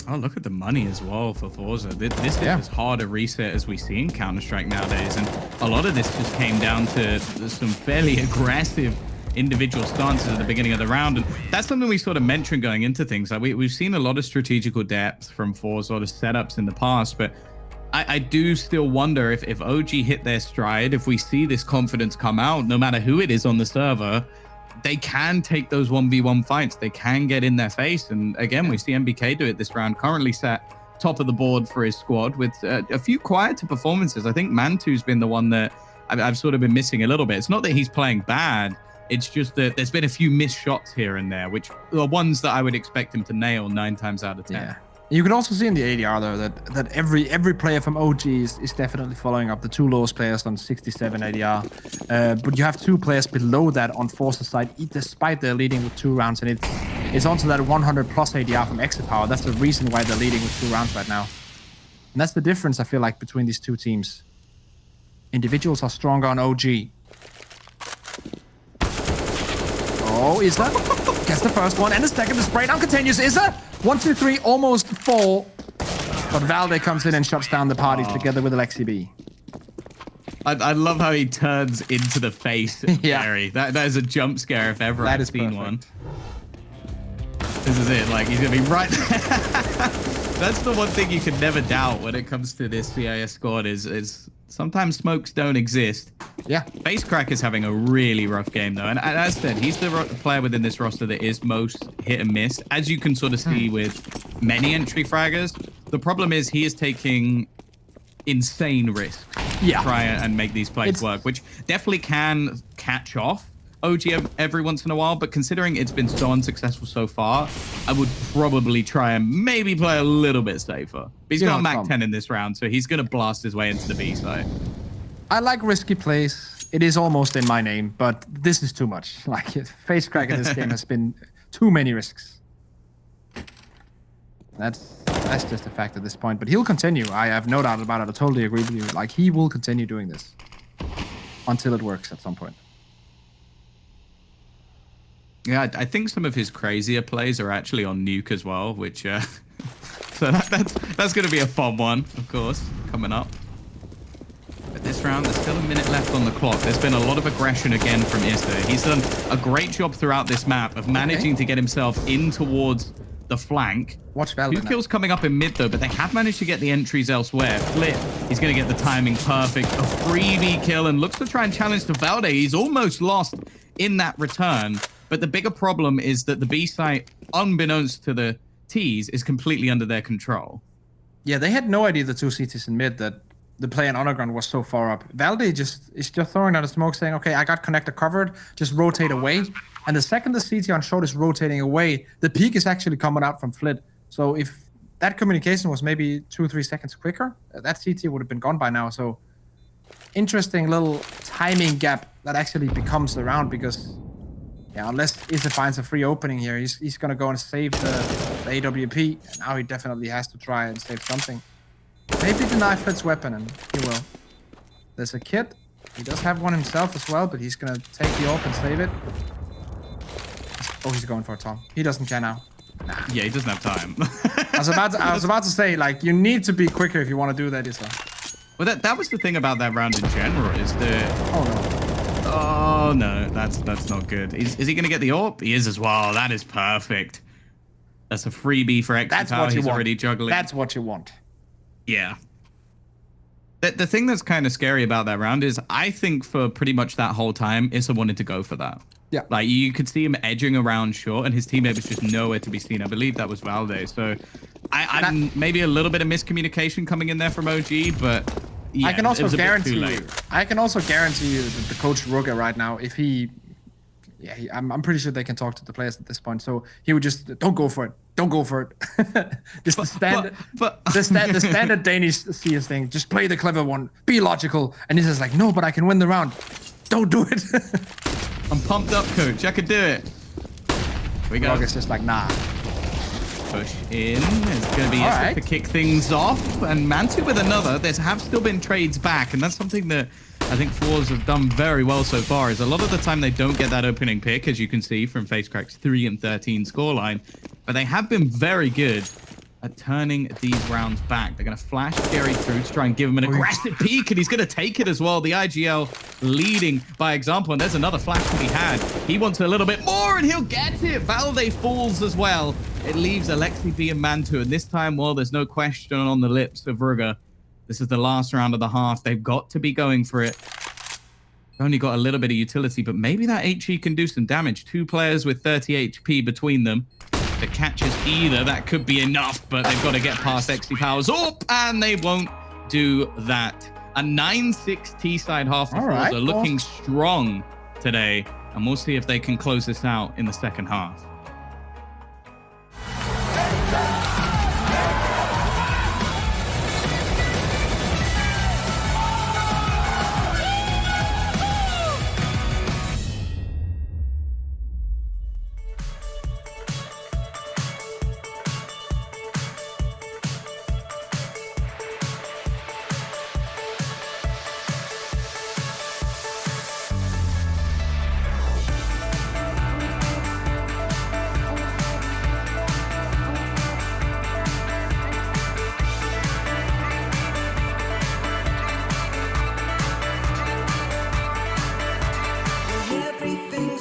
Oh, look at the money as well for forZe. This is as hard a reset as we see in Counter-Strike nowadays. And a lot of this just came down to some fairly aggressive individual stances at the beginning of the round, and that's something we sort of mentioned going into things. Like we've seen a lot of strategical depth from forZe sort of setups in the past, but I do still wonder if OG hit their stride, if we see this confidence come out, no matter who it is on the server, they can take those 1v1 fights. They can get in their face, and again, we see MBK do it this round. Currently sat top of the board for his squad with a few quieter performances. I think Mantu's been the one that I've sort of been missing a little bit. It's not that he's playing bad. It's just that there's been a few missed shots here and there, which are ones that I would expect him to nail 9 times out of 10. Yeah. You can also see in the ADR, though, that every player from OG is definitely following up. The 2 lowest players on 67 ADR. But you have 2 players below that on forZe side, despite they're leading with 2 rounds. And it's onto that 100 plus ADR from Exit Power. That's the reason why they're leading with 2 rounds right now. And that's the difference, I feel like, between these 2 teams. Individuals are stronger on OG. Oh, Issa gets the first one, and the second. The spray down continues. Issa, 1, 2, 3, almost 4. But Valde comes in and shuts down the party together with Alexi B. I love how he turns into the face of Jerry. That is a jump scare if ever I've seen one. This is it. Like, he's going to be right there. That's the one thing you can never doubt when it comes to this CIS squad is sometimes smokes don't exist. Yeah. Facecrack is having a really rough game, though. And as I said, he's the player within this roster that is most hit and miss. As you can sort of see with many entry fraggers, the problem is he is taking insane risks to try and make these plays work, which definitely can catch off OG every once in a while. But considering it's been so unsuccessful so far, I would probably try and maybe play a little bit safer. But he's got Mac 10 in this round, so he's going to blast his way into the B side. I like risky plays. It is almost in my name, but this is too much. Like, Facecrack in this game has been too many risks. That's just a fact at this point. But he'll continue. I have no doubt about it. I totally agree with you. Like, he will continue doing this until it works at some point. Yeah, I think some of his crazier plays are actually on Nuke as well, which so that's going to be a fun one, of course, coming up. But this round, there's still a minute left on the clock. There's been a lot of aggression again from Issa. He's done a great job throughout this map of managing to get himself in towards the flank. Watch Valde. 2 kills coming up in mid, though, but they have managed to get the entries elsewhere. Flip, he's going to get the timing perfect. A freebie kill and looks to try and challenge to Valde. He's almost lost in that return. But the bigger problem is that the B site, unbeknownst to the T's, is completely under their control. Yeah, they had no idea, the 2 CTs in mid, that the play in underground was so far up. Valde is just throwing out a smoke saying, okay, I got connector covered, just rotate away. And the second the CT on short is rotating away, the peak is actually coming out from Flit. So if that communication was maybe 2-3 seconds quicker, that CT would have been gone by now. So interesting little timing gap that actually becomes around, because yeah, unless Issa finds a free opening here, he's going to go and save the AWP. And now he definitely has to try and save something. Maybe deny Flit's weapon, and he will. There's a kit. He does have one himself as well, but he's going to take the AWP and save it. Oh, he's going for a Tom. He doesn't care now. Nah. Yeah, he doesn't have time. I was about to say, like, you need to be quicker if you want to do that, Issa. Well, that was the thing about that round in general, is that... Oh, no. Oh, no, that's not good. Is he going to get the AWP? He is as well. That is perfect. That's a freebie for X. That's what you He's want. already juggling. That's what you want. Yeah. The thing that's kind of scary about that round is I think for pretty much that whole time, Issa wanted to go for that. Yeah. Like, you could see him edging around short, and his teammate was just nowhere to be seen. I believe that was Valde. So, I'm maybe a little bit of miscommunication coming in there from OG, but yeah, I can also guarantee you. That the coach Ruger right now, if I'm pretty sure they can talk to the players at this point. So he would just don't go for it. Don't go for it. Just the standard Danish CS thing. Just play the clever one. Be logical. And he's just like, no, but I can win the round. Don't do it. I'm pumped up, coach. I could do it. We go. Ruger's just like, nah. Push in. It's going to be Issa to kick things off. And Mantu with another. There have still been trades back. And that's something that I think forZe have done very well so far, is a lot of the time they don't get that opening pick, as you can see from FaceCrack's 3-13 scoreline. But they have been very good at turning these rounds back. They're going to flash Jerry through to try and give him an aggressive peek, and he's going to take it as well. The IGL leading by example, and there's another flash to be had. He wants a little bit more, and he'll get it. Valde falls as well. It leaves Alexi B and Mantu, and this time, well, there's no question on the lips of Ruger. This is the last round of the half. They've got to be going for it. Only got a little bit of utility, but maybe that HE can do some damage. 2 players with 30 HP between them. If it catches either, that could be enough, but they've got to get past XP Powers up, and they won't do that. A 9-6 T-side half. The forZe are looking strong today, and we'll see if they can close this out in the second half.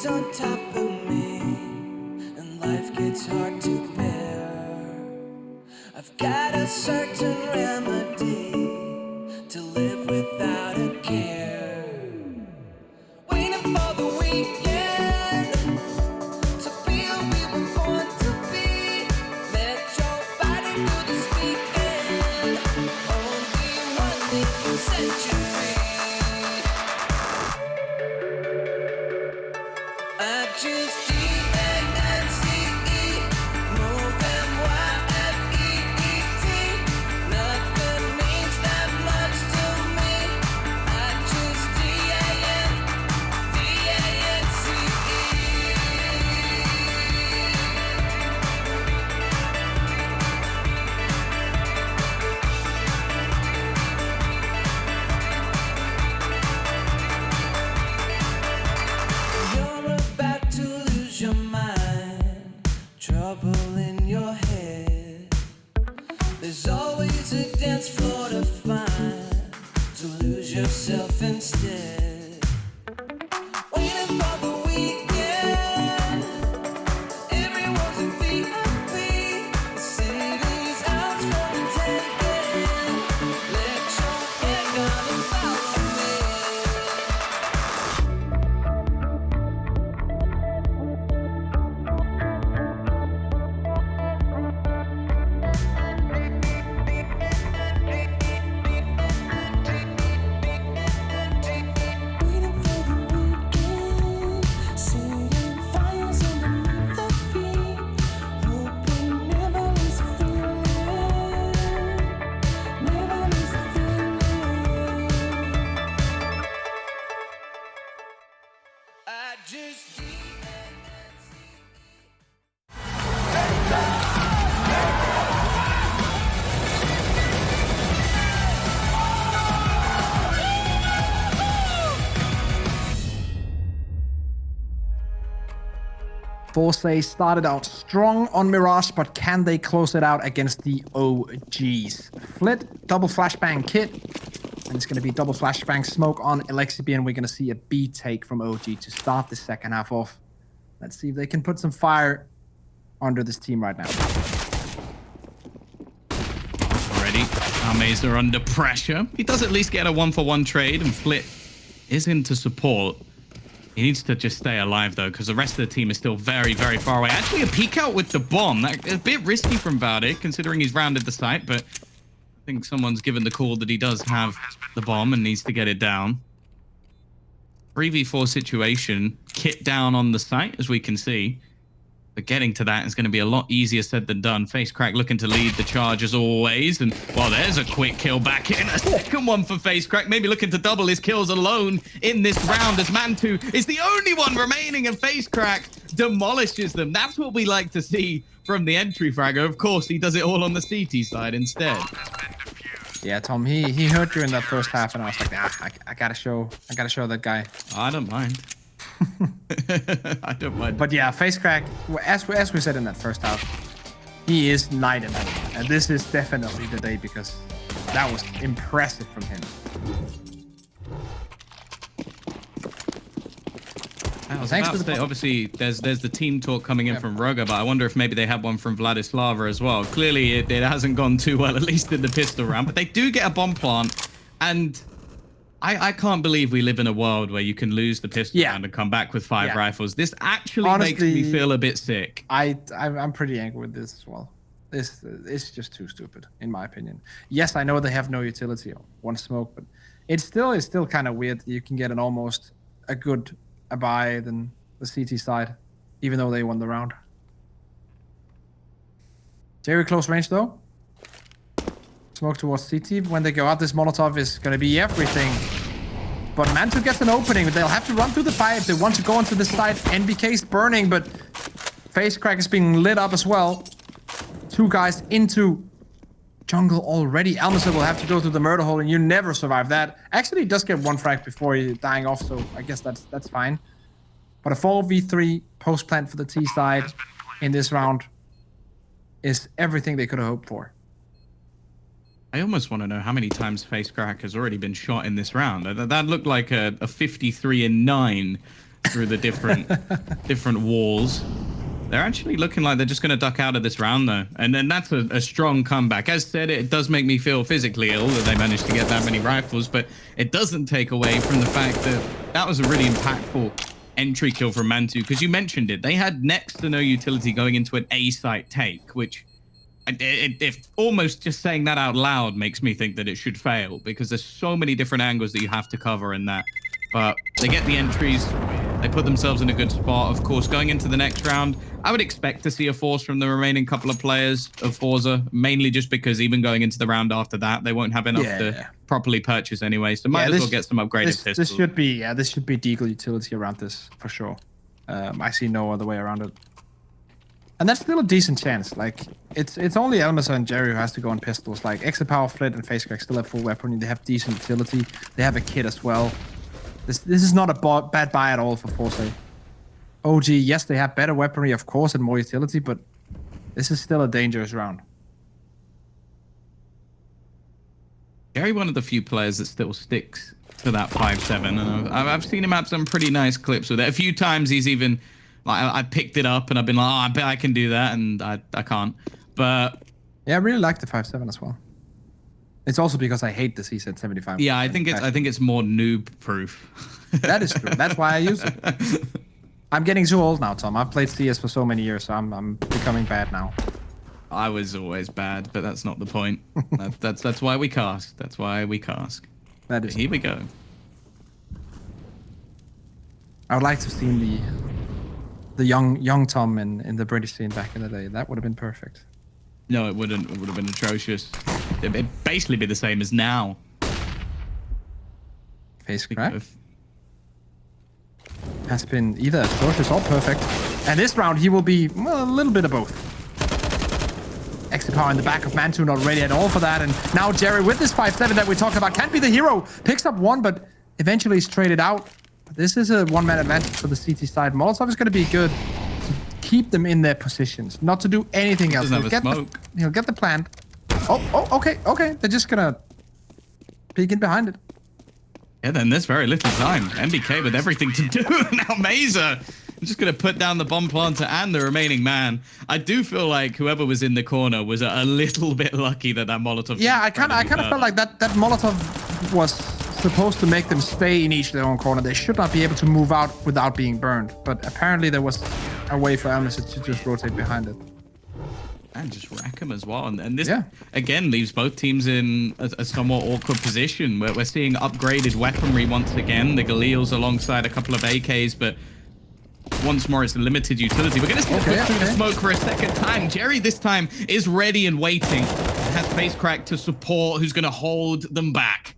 On top of me, and life gets hard to bear. I've got a certain remedy to live without a care. Waiting for the weekend to be who we were born to be. Let your body do the speaking. Only one thing can set you free. I choose DreamHack, move MYFEET. Nothing means that much to me. I choose You're about to lose Just D-A-N-C-E. forZe started out strong on Mirage, but can they close it out against the OGs? Flit, double flashbang kit, and it's going to be double flashbang smoke on Alexibi, and we're going to see a B take from OG to start the second half off. Let's see if they can put some fire under this team right now. Already, Amaze are under pressure. He does at least get a 1-for-1 trade, and Flit is into support. He needs to just stay alive, though, because the rest of the team is still very, very far away. Actually, a peek out with the bomb. That's a bit risky from Valde, considering he's rounded the site, but I think someone's given the call that he does have the bomb and needs to get it down. 3v4 situation. Kit down on the site, as we can see. But getting to that is going to be a lot easier said than done. FaceCrack looking to lead the charge as always. And, well, there's a quick kill back in. A second one for FaceCrack. Maybe looking to double his kills alone in this round as Mantu is the only one remaining and FaceCrack demolishes them. That's what we like to see from the entry fragger. Of course, he does it all on the CT side instead. Yeah, Tom, he hurt you in that first half, and I was like, I gotta show that guy. I don't mind. I don't mind. But yeah, FaceCrack, as we said in that first half, he is night and day. And this is definitely the day because that was impressive from him. Obviously, there's the team talk coming in from Roga, but I wonder if maybe they have one from Vladislava as well. Clearly, it hasn't gone too well, at least in the pistol round. But they do get a bomb plant, and I can't believe we live in a world where you can lose the pistol round and come back with 5 rifles. This actually makes me feel a bit sick. I'm pretty angry with this as well. This is just too stupid, in my opinion. Yes, I know they have no utility or one smoke, but it's still kind of weird. You can get an almost a good buy than the CT side, even though they won the round. Very close range though. Smoke towards CT. When they go out, this Molotov is going to be everything. But Mantu gets an opening, but they'll have to run through the fire if they want to go onto this side. NBK's burning, but FaceCrack is being lit up as well. 2 guys into jungle already. Almaser will have to go through the murder hole, and you never survive that. Actually, he does get 1 frag before he's dying off, so I guess that's fine. But a 4v3 post plant for the T side in this round is everything they could have hoped for. I almost want to know how many times FaceCrack has already been shot in this round. That looked like a 53-9 through the different walls. They're actually looking like they're just going to duck out of this round, though. And then that's a strong comeback. As said, it does make me feel physically ill that they managed to get that many rifles, but it doesn't take away from the fact that that was a really impactful entry kill from Mantu, because you mentioned it. They had next to no utility going into an A site take, which if almost just saying that out loud makes me think that it should fail, because there's so many different angles that you have to cover in that. But they get the entries, they put themselves in a good spot. Of course, going into the next round, I would expect to see a force from the remaining couple of players of forZe, mainly just because even going into the round after that, they won't have enough to properly purchase anyway. So might as well get some upgraded pistols. This should be deagle utility around this for sure. I see no other way around it. And that's still a decent chance. Like, it's only Elmaser and Jerry who has to go on pistols. Like, Exit Power, Flit, and FaceCrack still have full weaponry. They have decent utility. They have a kit as well. This is not a bad buy at all for forZe. OG, yes, they have better weaponry, of course, and more utility, but this is still a dangerous round. Jerry, one of the few players that still sticks to that 5-7, and I've seen him have some pretty nice clips with it. A few times he's even... Like, I picked it up and I've been like, oh, I bet I can do that, and I can't. But yeah, I really like the 5-7 as well. It's also because I hate the CZ 75. Yeah, I think it's more noob proof. That is true. That's why I use it. I'm getting too old now, Tom. I've played CS for so many years, so I'm becoming bad now. I was always bad, but that's not the point. That's why we cast. That's why we cast. That is. Here we go. I would like to have seen the young Tom in the British scene back in the day. That would have been perfect. No, it wouldn't. It would have been atrocious. It'd basically be the same as now. FaceCrack. has been either atrocious or perfect. And this round, he will be, well, a little bit of both. Exit power in the back of Mantu, not ready at all for that. And now Jerry, with this 5-7 that we talked about, can't be the hero. Picks up one, but eventually is traded out. But this is a one-man advantage for the CT side. Molotov is going to be good to keep them in their positions, not to do anything else. He'll get the plant. Oh, okay. They're just going to peek in behind it. Yeah, then there's very little time. MBK with everything to do. Now Mesa is just going to put down the bomb planter and the remaining man. I do feel like whoever was in the corner was a little bit lucky that Molotov... Yeah, I kind of felt like that Molotov was supposed to make them stay in each their own corner. They should not be able to move out without being burned. But apparently there was a way for Elmas to just rotate behind it. And just rack him as well. And this, again, leaves both teams in a somewhat awkward position where we're seeing upgraded weaponry once again. The Galils alongside a couple of AKs, but once more, it's a limited utility. We're going to see push through the smoke for a second time. Jerry this time is ready and waiting. Has FaceCrack to support, who's going to hold them back.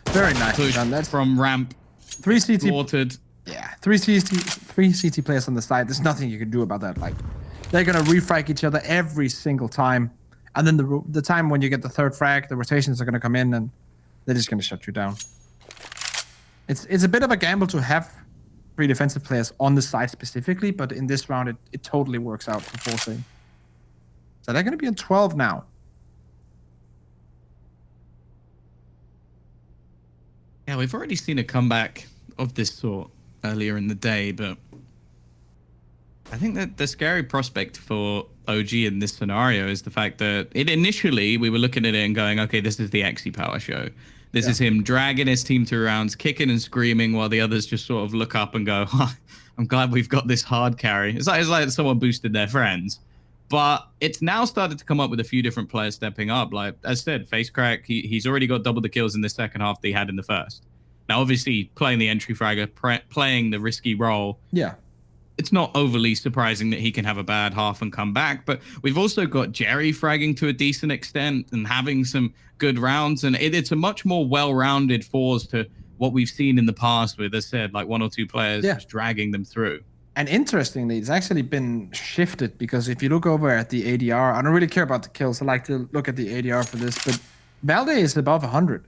Very nice. Push from ramp. 3 CT. Watered. Yeah, 3 CT players on the side. There's nothing you can do about that. Like, they're going to refrag each other every single time. And then the time when you get the third frag, the rotations are going to come in and they're just going to shut you down. It's a bit of a gamble to have 3 defensive players on the side specifically, but in this round, it totally works out for forZe. So they're going to be on 12 now. Yeah, we've already seen a comeback of this sort earlier in the day, but I think that the scary prospect for OG in this scenario is the fact that initially we were looking at it and going, okay, this is the Xe Power show. This is him dragging his team through rounds, kicking and screaming while the others just sort of look up and go, I'm glad we've got this hard carry. It's like someone boosted their friends. But it's now started to come up with a few different players stepping up. Like, as said, FaceCrack, he's already got double the kills in the second half that he had in the first. Now, obviously, playing the entry fragger, playing the risky role. Yeah. It's not overly surprising that he can have a bad half and come back, but we've also got Jerry fragging to a decent extent and having some good rounds, and it's a much more well-rounded force to what we've seen in the past with, as I said, like 1 or 2 players just dragging them through. And interestingly, it's actually been shifted because if you look over at the ADR, I don't really care about the kills. I like to look at the ADR for this, but Valde is above 100.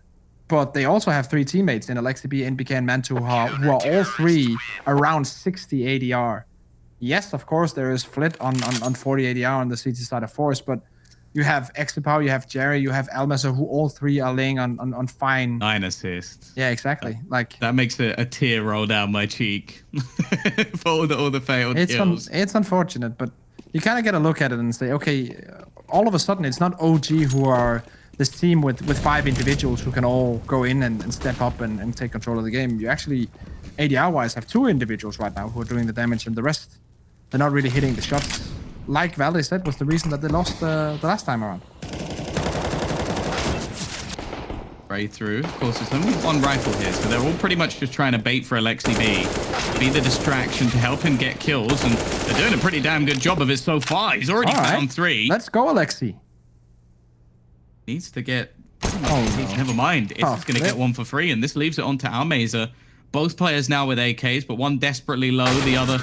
But they also have 3 teammates in Alexibi, NBK, and Mantu who are all 3 around 60 ADR. Yes, of course, there is Flit on 40 ADR on the CT side of force, but you have Exipao, you have Jerry, you have Elmasa, who all 3 are laying on fine. 9 assists. Yeah, exactly. Like that makes a tear roll down my cheek for all the failed kills. It's unfortunate, but you kind of get a look at it and say, okay, all of a sudden it's not OG who are this team with 5 individuals who can all go in and step up and take control of the game. You actually, ADR-wise, have 2 individuals right now who are doing the damage, and the rest, they're not really hitting the shots. Like Valde said, was the reason that they lost the last time around. Right through. Of course, there's only 1 rifle here, so they're all pretty much just trying to bait for Alexi B. Be the distraction to help him get kills, and they're doing a pretty damn good job of it so far. He's already found 3. Let's go, Alexi. Needs to get... Never mind. It's just going to get 1 for free, and this leaves it on to Almeza. Both players now with AKs, but one desperately low, the other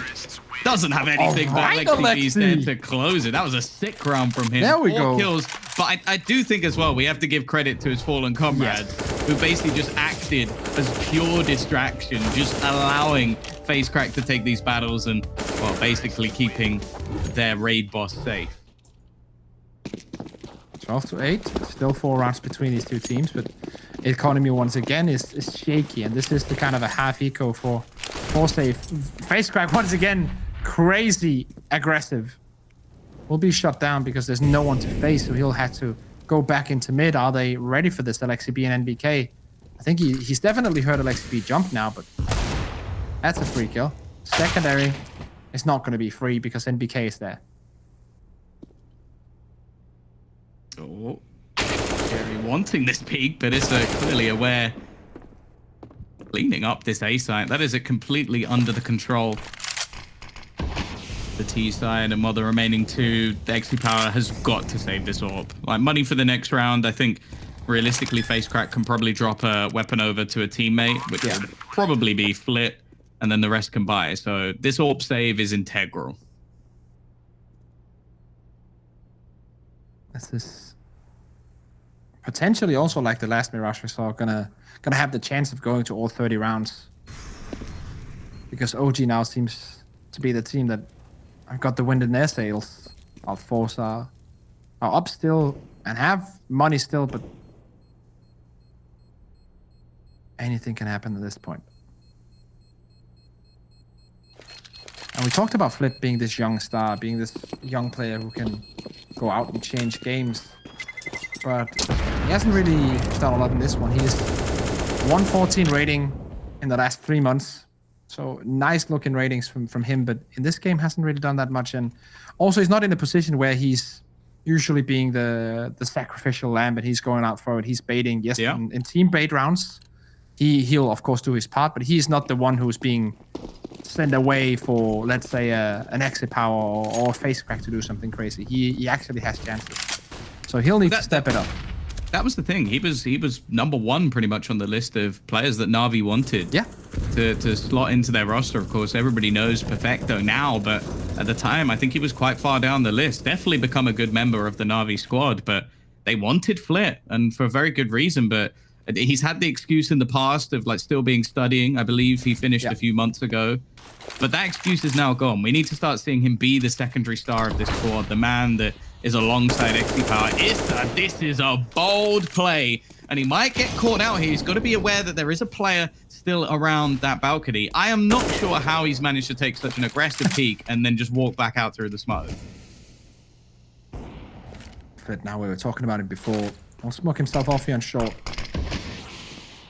doesn't have anything. But Alexi there to close it. That was a sick round from him. There we 4 go. kills. But I do think as well, we have to give credit to his fallen comrades, who basically just acted as pure distraction, just allowing FaceCrack to take these battles and, well, basically keeping their raid boss safe. 12-8, still 4 rounds between these 2 teams, but economy once again is shaky, and this is the kind of a half eco for forZe. FaceCrack once again crazy aggressive. Will be shut down because there's no one to face, so he'll have to go back into mid. Are they ready for this, Alexi B and NBK? I think he's definitely heard Alexi B jump now, but that's a free kill. Secondary is not going to be free because NBK is there. Oh, Jerry wanting this peak, but is clearly aware. Cleaning up this A site. That is completely under the control. The T side, and while the remaining 2, the Xe Power has got to save this AWP. Like, money for the next round, I think realistically FaceCrack can probably drop a weapon over to a teammate, which would probably be Flit. and then the rest can buy. So this AWP save is integral. This is potentially also like the last Mirage we saw, gonna have the chance of going to all 30 rounds. Because OG now seems to be the team that have got the wind in their sails. While forZe are up still and have money still, but anything can happen at this point. And we talked about Flip being this young star, being this young player who can go out and change games. But he hasn't really done a lot in this one. He is 114 rating in the last 3 months. So nice looking ratings from him, but in this game hasn't really done that much. And also he's not in a position where he's usually being the sacrificial lamb, but he's going out for it. He's baiting. Yes, yeah. in team bait rounds, he'll of course do his part, but he's not the one who's being sent away for, let's say, an exit power or a face crack to do something crazy. He actually has chances. So he'll need to step it up. That was the thing. He was #1 pretty much on the list of players that Na'Vi wanted. Yeah. To slot into their roster. Of course, everybody knows Perfecto now, but at the time, I think he was quite far down the list. Definitely become a good member of the Na'Vi squad, but they wanted Flit, and for a very good reason. But he's had the excuse in the past of like still being studying. I believe he finished a few months ago, but that excuse is now gone. We need to start seeing him be the secondary star of this squad, the man that is alongside XP Power. This is a bold play, and he might get caught out here. He's got to be aware that there is a player still around that balcony. I am not sure how he's managed to take such an aggressive peek and then just walk back out through the smoke. But now we were talking about it before. He'll smoke himself off here on short.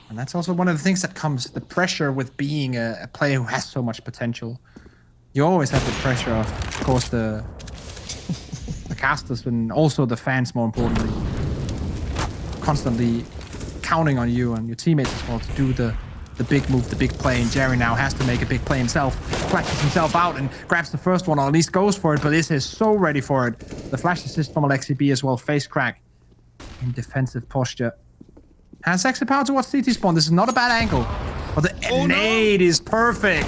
And that's also one of the things that comes, the pressure with being a player who has so much potential. You always have the pressure of course, the casters and also the fans, more importantly, constantly counting on you and your teammates as well to do the big move, the big play. And Jerry now has to make a big play himself, flashes himself out and grabs the first one, or at least goes for it, but this is so ready for it. The flash assist from Alexi B as well, face crack in defensive posture. Has exit power towards CT spawn. This is not a bad angle, but the nade is perfect.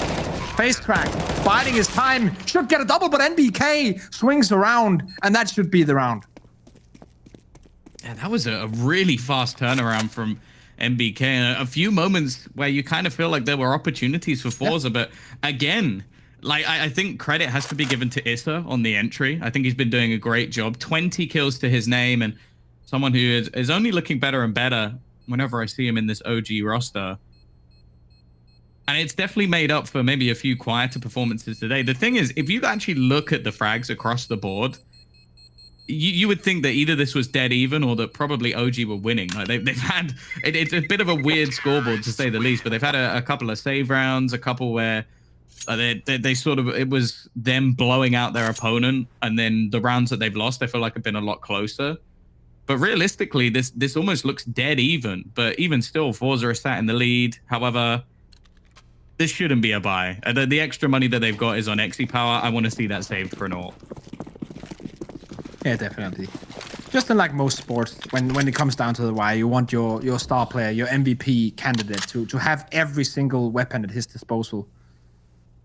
Face crack, biding his time, should get a double, but NBK swings around, and that should be the round. Yeah, that was a really fast turnaround from NBK. And a few moments where you kind of feel like there were opportunities for forZe, but again, like I think credit has to be given to Issa on the entry. I think he's been doing a great job. 20 kills to his name, and someone who is only looking better and better whenever I see him in this OG roster. And it's definitely made up for maybe a few quieter performances today. The thing is, if you actually look at the frags across the board, you would think that either this was dead even or that probably OG were winning. Like they've had, it's a bit of a weird scoreboard to say the least, but they've had a couple of save rounds, a couple where they sort of, it was them blowing out their opponent, and then the rounds that they've lost, I feel like have been a lot closer. But realistically, this almost looks dead even. But even still, forZe are sat in the lead. However, this shouldn't be a buy. The extra money that they've got is on XE power. I want to see that saved for an AWP. Yeah, definitely. Just in like most sports, when it comes down to the wire, you want your star player, your MVP candidate to have every single weapon at his disposal.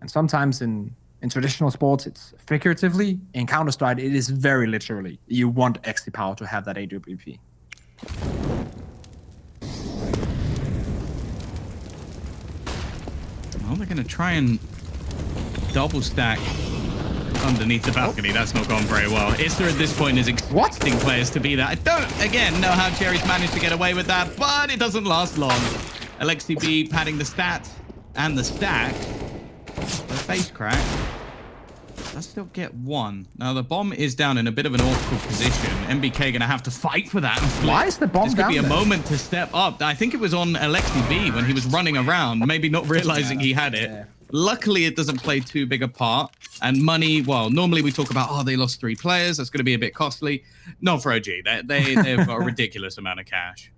And sometimes in traditional sports, it's figuratively. In Counter-Strike, it is very literally. You want XP power to have that AWP. Well, they're going to try and double stack underneath the balcony. That's not gone very well. Issa at this point is expecting players to be there. I don't, again, know how Jerry's managed to get away with that, but it doesn't last long. Alexi B padding the stats and the stack. The face crack. Does still get one. Now the bomb is down in a bit of an awkward position. MBK gonna have to fight for that. Why is the bomb down? This could be a moment to step up. I think it was on Alexi B when he was running around, maybe not realizing he had it. Luckily, it doesn't play too big a part. And money, well, normally we talk about, oh, they lost 3 players. That's going to be a bit costly. Not for OG. They've got a ridiculous amount of cash.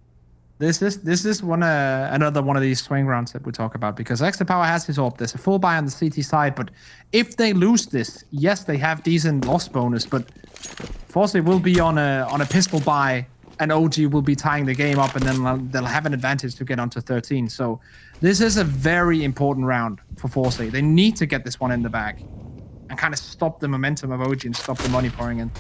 This is another one of these swing rounds that we talk about, because Extra Power has his AWP. There's a full buy on the CT side, but if they lose this, yes, they have decent loss bonus, but forZe will be on a pistol buy, and OG will be tying the game up, and then they'll have an advantage to get onto 13. So this is a very important round for forZe. They need to get this one in the bag and kind of stop the momentum of OG and stop the money pouring in.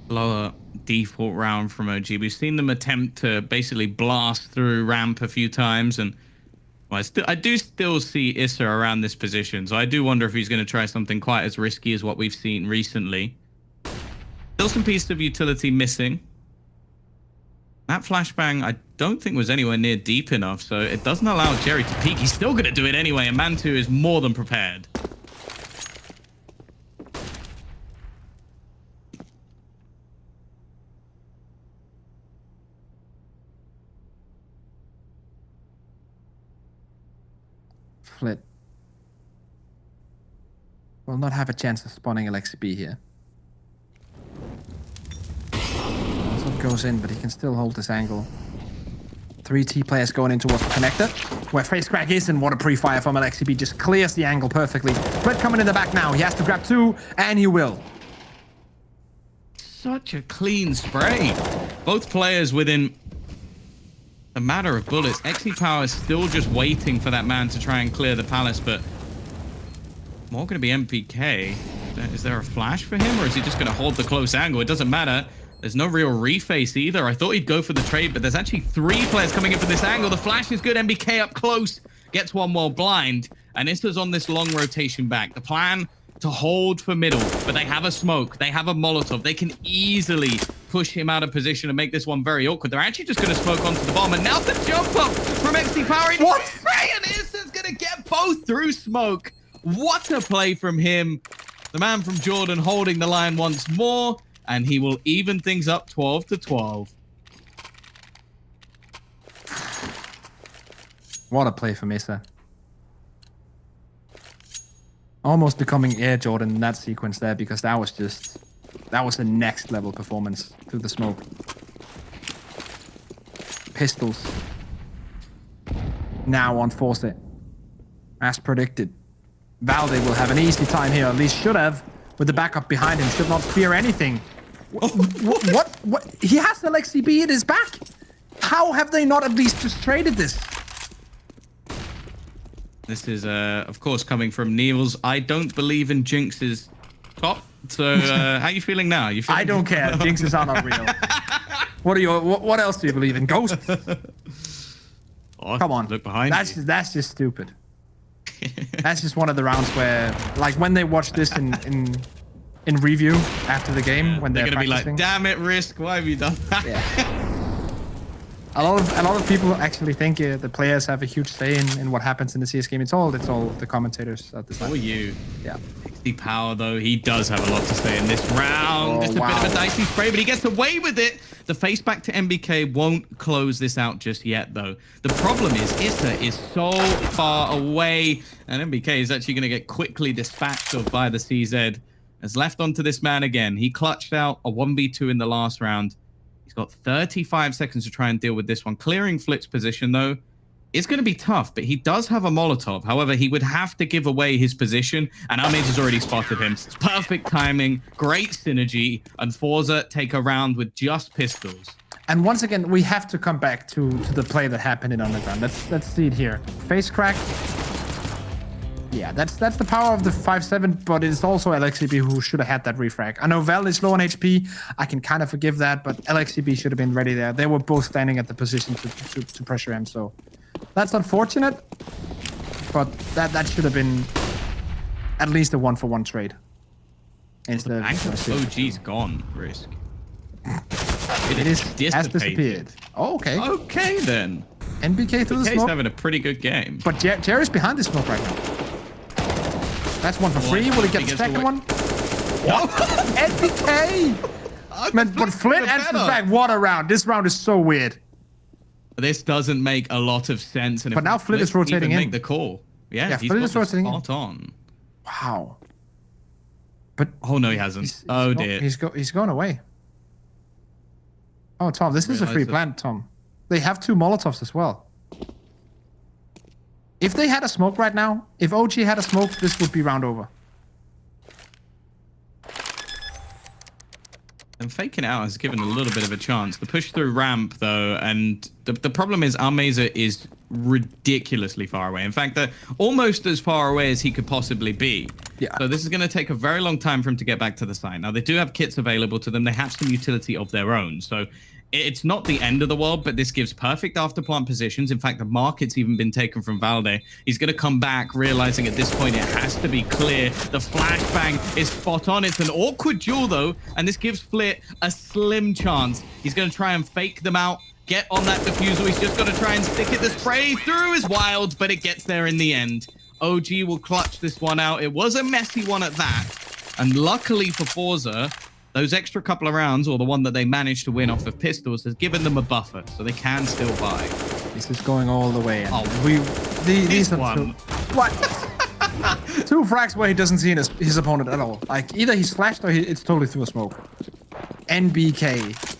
Lower default round from OG. We've seen them attempt to basically blast through ramp a few times, and well, I do still see Issa around this position, so I do wonder if he's going to try something quite as risky as what we've seen recently. Still some pieces of utility missing. That flashbang I don't think was anywhere near deep enough, so it doesn't allow Jerry to peek. He's still going to do it anyway, and Mantu is more than prepared. Flit will not have a chance of spawning LXB here. Sort of goes in, but he can still hold this angle. 3 T players going in towards the connector, where FaceCrack is, and what a pre-fire from LXB just clears the angle perfectly. Flit coming in the back now. He has to grab 2, and he will. Such a clean spray. Both players within a matter of bullets. XE Power is still just waiting for that man to try and clear the palace, but more going to be MPK. Is there a flash for him, or is he just going to hold the close angle? It doesn't matter. There's no real reface either. I thought he'd go for the trade, but there's actually 3 players coming in for this angle. The flash is good. MBK up close. Gets one while blind. And Issa's on this long rotation back. The plan to hold for middle, but they have a smoke. They have a Molotov. They can easily push him out of position and make this one very awkward. They're actually just going to smoke onto the bomb. And now the jump up from XD Power. What? And Issa's going to get both through smoke. What a play from him. The man from Jordan holding the line once more. And he will even things up 12-12. What a play from Issa. Almost becoming Air Jordan in that sequence there, because that was a next level performance through the smoke. Pistols. Now on forZe. As predicted. Valde will have an easy time here, at least should have, with the backup behind him. Should not fear anything. What? He has the LXCB in his back. How have they not at least just traded this? This is, of course, coming from Niels. I don't believe in Jinx's top. So, how are you feeling now? I don't care. Jinxes are not real. What else do you believe in? Ghosts? Oh, come on. Look behind you. That's just stupid. That's just one of the rounds where, like, when they watch this in review after the game, when they're gonna practicing, be like, "Damn it, Risk! Why have you done that?" Yeah. A lot of people actually think the players have a huge say in what happens in the CS game. It's all the commentators at the time. Who are you? Yeah. XD Power, though, he does have a lot to say in this round. Just a bit of a dicey spray, but he gets away with it. The face back to MBK won't close this out just yet, though. The problem is Issa is so far away, and MBK is actually going to get quickly dispatched of by the CZ. As left onto this man again. He clutched out a 1v2 in the last round. He's got 35 seconds to try and deal with this one. Clearing Flip's position, though, is going to be tough, but he does have a Molotov. However, he would have to give away his position, and Amage has already spotted him. Perfect timing, great synergy, and forZe take a round with just pistols. And once again, we have to come back to the play that happened in Underground. Let's see it here. Face crack. Yeah, that's the power of the 5-7, but it's also LXCB who should have had that refrag. I know Val is low on HP. I can kind of forgive that, but LXCB should have been ready there. They were both standing at the position to pressure him, so that's unfortunate. But that should have been at least a 1-for-1 trade. Instead of OG's gone, Risk. It has disappeared. Oh, okay. Okay, then. NBK through the smoke. He's having a pretty good game. But Jerry's behind the smoke right now. That's one for free. Will he get the second one? What? NBK! Man, but Flint answers back. What a round. This round is so weird. This doesn't make a lot of sense. And but now Flint is rotating in. Make the call. Yeah, he's Flint is rotating in. Spot on. Wow. But oh no, he hasn't. Oh dear. He's going away. Oh, Tom, this is a free plant, Tom. They have 2 Molotovs as well. If they had a smoke right now, if OG had a smoke, this would be round over. And faking out has given a little bit of a chance. The push through ramp, though, and the problem is Almeza is ridiculously far away. In fact, they're almost as far away as he could possibly be. Yeah. So this is going to take a very long time for him to get back to the site. Now, they do have kits available to them. They have some utility of their own. So it's not the end of the world, but this gives perfect after-plant positions. In fact, the market's even been taken from Valde. He's going to come back, realizing at this point it has to be clear. The flashbang is spot on. It's an awkward duel, though, and this gives Flit a slim chance. He's going to try and fake them out, get on that diffusal. He's just got to try and stick it. The spray through is wild, but it gets there in the end. OG will clutch this one out. It was a messy one at that. And luckily for forZe, those extra couple of rounds, or the one that they managed to win off of pistols, has given them a buffer, so they can still buy. This is going all the way. And Oh, these are one. What? 2 frags where he doesn't see his opponent at all. Like, either he's flashed or it's totally through a smoke. NBK.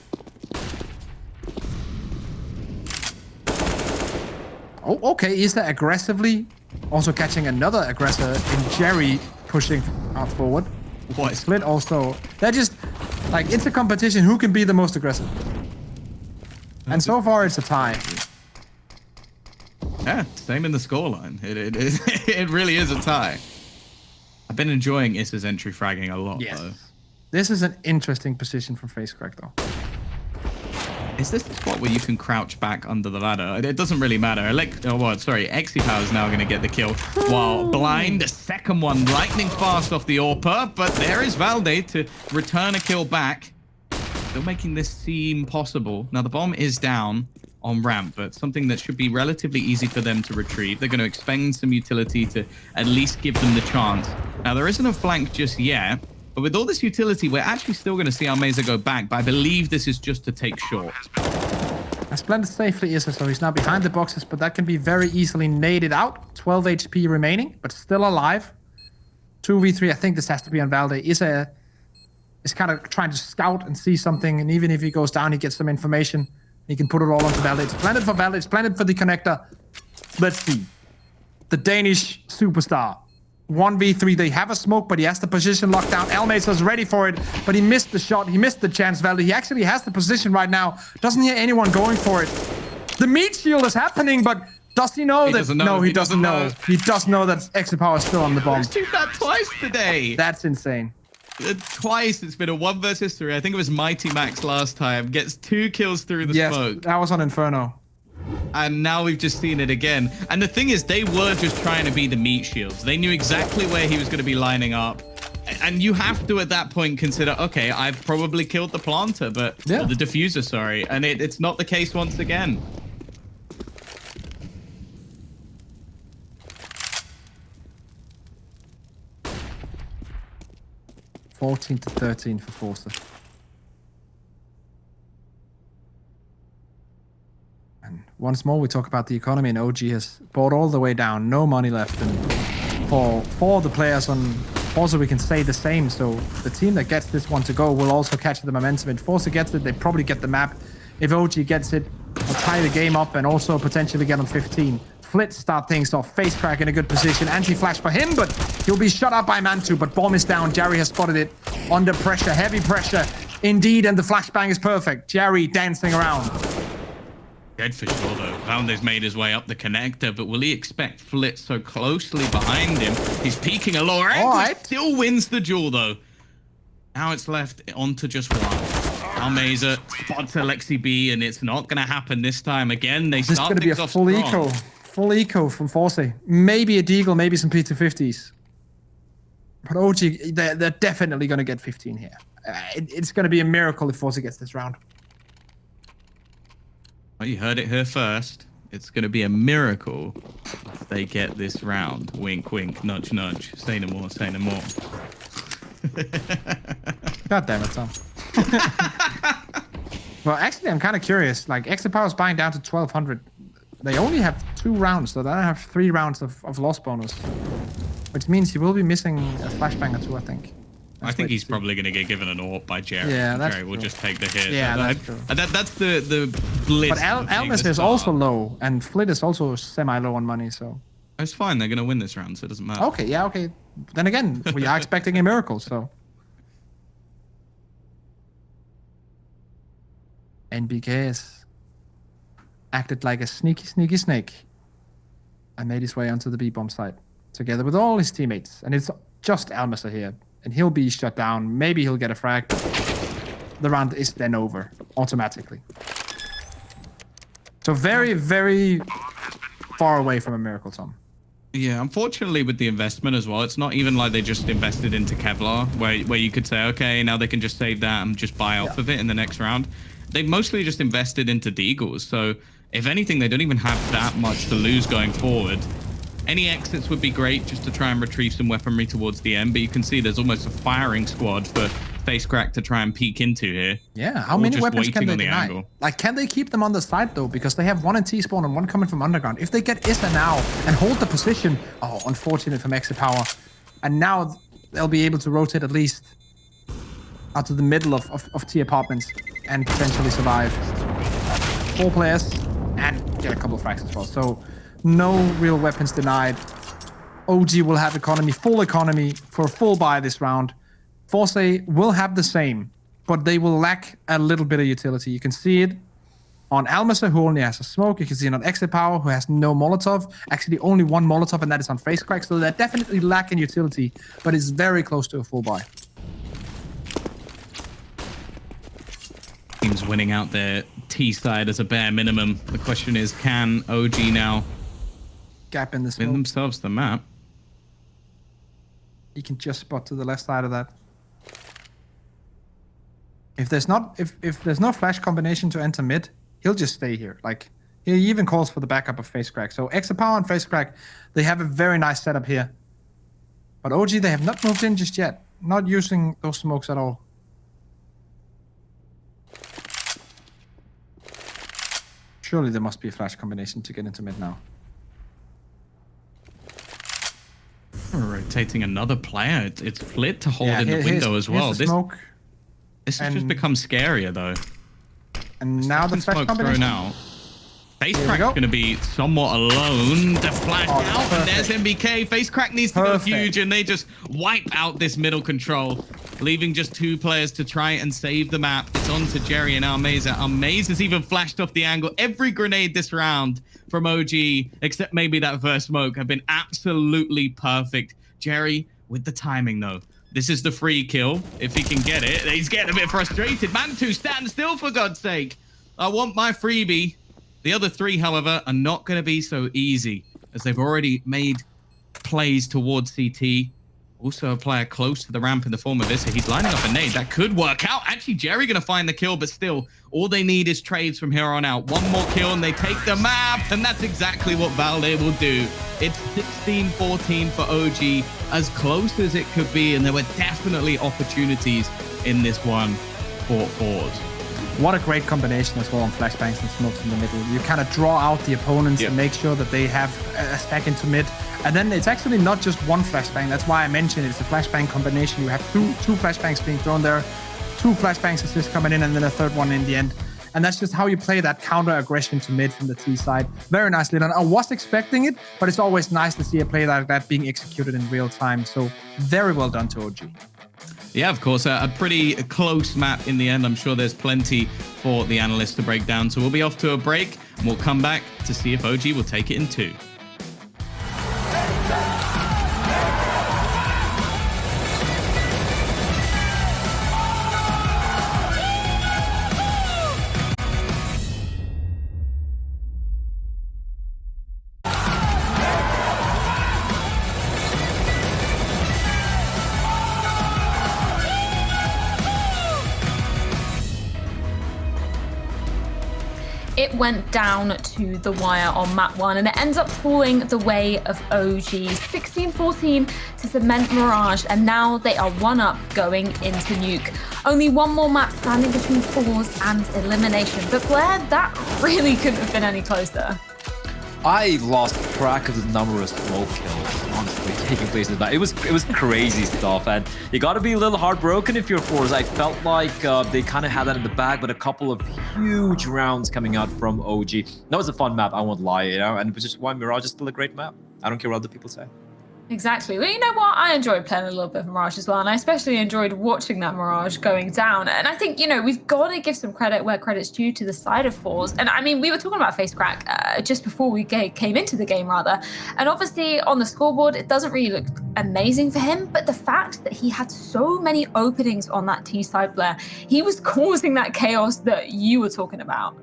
Oh, okay. Is that aggressively also catching another aggressor in Jerry pushing out forward? What? Split also. They're just like, it's a competition who can be the most aggressive. And so far it's a tie. Yeah, same in the scoreline. It really is a tie. I've been enjoying Issa's entry fragging a lot, though. This is an interesting position from FaceCrack, though. Is this the spot where you can crouch back under the ladder? It doesn't really matter. Exipower is now going to get the kill. While Blind, the second one, lightning fast off the AWPer. But there is Valde to return a kill back. Still making this seem possible. Now, the bomb is down on ramp, but something that should be relatively easy for them to retrieve. They're going to expend some utility to at least give them the chance. Now, there isn't a flank just yet. But with all this utility, we're actually still going to see Almeza go back. But I believe this is just to take short. As blended safely is, so he's now behind the boxes, but that can be very easily naded out. 12 HP remaining, but still alive. 2v3, I think this has to be on Valde. Is kind of trying to scout and see something, and even if he goes down, he gets some information. He can put it all onto Valde. It's blended for Valde, it's blended for the connector. Let's see. The Danish superstar. 1v3, they have a smoke, but he has the position locked down. Almeza's ready for it, but he missed the shot. He missed the chance, Valde. He actually has the position right now. Doesn't hear anyone going for it. The meat shield is happening, but does he know that? No, he doesn't know. He does know that Exipower is still on the bomb. He's shoot that twice today. That's insane. Twice it's been a 1 versus 3. I think it was Mighty Max last time. Gets 2 kills through the smoke. That was on Inferno. And now we've just seen it again. And the thing is, they were just trying to be the meat shields. They knew exactly where he was going to be lining up. And you have to, at that point, consider, okay, I've probably killed the planter, but or the diffuser, sorry. And it's not the case once again. (14-13) for forZe. And once more, we talk about the economy, and OG has brought all the way down. No money left. And for the players on forZe, we can say the same. So the team that gets this one to go will also catch the momentum. If forZe gets it, they probably get the map. If OG gets it, they'll tie the game up and also potentially get on 15. Flit start things off. FaceCrack in a good position. Anti-flash for him, but he'll be shut up by Mantu. But bomb is down. Jerry has spotted it. Under pressure. Heavy pressure. Indeed, and the flashbang is perfect. Jerry dancing around. Dead for sure, though. Valde's made his way up the connector, but will he expect Flit so closely behind him? He's peeking a lower angle. Right. Still wins the duel, though. Now it's left onto just one. Almeza spots Alexi B, and it's not going to happen this time. Again, they This is start going to be a things off full strong. eco. Full eco from forZe. Maybe a Deagle, maybe some P250s. But OG, they're definitely going to get 15 here. It's going to be a miracle if forZe gets this round. Well, you heard it here first. It's going to be a miracle if they get this round. Wink, wink, nudge, nudge. Say no more, say no more. God damn it, Tom. Well, actually, I'm kind of curious. Like, Exipower is buying down to 1,200. They only have 2 rounds, so they don't have 3 rounds of loss bonus. Which means he will be missing a flashbang or 2, I think. I think he's probably going to get given an AWP by Jerry. Yeah, that's Jerry will true. just take the hit. Yeah, that's true. That's the blitz. But Almas is also low, and Flit is also semi-low on money, so... It's fine. They're going to win this round, so it doesn't matter. Okay, yeah, okay. Then again, we are expecting a miracle, so... NBK has acted like a sneaky snake and made his way onto the B-bomb site together with all his teammates. And it's just Almasa here. And he'll be shut down. Maybe he'll get a frag, but the round is then over automatically. So very, very far away from a miracle, Tom. Yeah, unfortunately with the investment as well, it's not even like they just invested into Kevlar, where you could say, okay, now they can just save that and just buy off of it in the next round. They mostly just invested into Deagles. So if anything, they don't even have that much to lose going forward. Any exits would be great just to try and retrieve some weaponry towards the end, but you can see there's almost a firing squad for FaceCrack to try and peek into here. Yeah, how Or many just weapons can waiting they on the deny? angle. Like, can they keep them on the side, though? Because they have one in T-spawn and one coming from underground. If they get Issa now and hold the position... Oh, unfortunate from Exit Power. And now they'll be able to rotate at least out to the middle of T apartments and potentially survive. 4 players and get a couple of frags as well. So, no real weapons denied. OG will have economy, full economy for a full buy this round. forZe will have the same, but they will lack a little bit of utility. You can see it on Almasa, who only has a smoke. You can see it on Exit Power, who has no Molotov. Actually, only one Molotov, and that is on FaceCrack. So they're definitely lacking utility, but it's very close to a full buy. Teams winning out their T side as a bare minimum. The question is, can OG now Gap in the smoke. win themselves the map? You can just spot to the left side of that. If there's no flash combination to enter mid, he'll just stay here. Like, he even calls for the backup of FaceCrack. So Exit Power and FaceCrack, they have a very nice setup here. But OG, they have not moved in just yet. Not using those smokes at all. Surely there must be a flash combination to get into mid now. Rotating another player. It's Flit to hold in the window as well. The smoke. This has just become scarier though. And now the flash smoke combination. thrown out. FaceCrack's going to be somewhat alone to flash out, and there's MBK. FaceCrack needs to go huge, and they just wipe out this middle control, leaving just 2 players to try and save the map. It's on to Jerry and Almeza. Almeza has even flashed off the angle. Every grenade this round from OG, except maybe that first smoke, have been absolutely perfect. Jerry with the timing, though. This is the free kill. If he can get it, he's getting a bit frustrated. Mantu, stand still, for God's sake. I want my freebie. The other 3, however, are not going to be so easy, as they've already made plays towards CT. Also a player close to the ramp in the form of Issa. He's lining up a nade. That could work out. Actually, Jerry going to find the kill, but still, all they need is trades from here on out. One more kill, and they take the map, and that's exactly what Valde will do. It's 16-14 for OG, as close as it could be, and there were definitely opportunities in this one for forZe. What a great combination as well on flashbangs and smokes in the middle. You kind of draw out the opponents and make sure that they have a stack into mid. And then it's actually not just one flashbang. That's why I mentioned it's a flashbang combination. You have two flashbangs being thrown there, 2 flashbangs assists coming in, and then a 3rd one in the end. And that's just how you play that counter aggression to mid from the T side. Very nicely done. I was expecting it, but it's always nice to see a play like that being executed in real time. So very well done to OG. Yeah, of course, a pretty close map in the end. I'm sure there's plenty for the analysts to break down. So we'll be off to a break, and we'll come back to see if OG will take it in 2. It went down to the wire on map 1, and it ends up falling the way of OG. 16-14 to cement Mirage, and now they are 1 up going into Nuke. Only 1 more map standing between forZe and elimination. But Blair, that really couldn't have been any closer. I lost track of the number of smoke kills, honestly, taking place in the back. It was crazy stuff, and you gotta be a little heartbroken if you're forZe. I felt like they kind of had that in the bag, but a couple of huge rounds coming out from OG. That was a fun map, I won't lie, you know, and which is why Mirage is still a great map. I don't care what other people say. Exactly. Well, you know what? I enjoyed playing a little bit of Mirage as well, and I especially enjoyed watching that Mirage going down. And I think, we've got to give some credit where credit's due to the side of forZe. And I mean, we were talking about face crack just before we came into the game, rather. And obviously, on the scoreboard, it doesn't really look amazing for him. But the fact that he had so many openings on that T side, Blair, he was causing that chaos that you were talking about.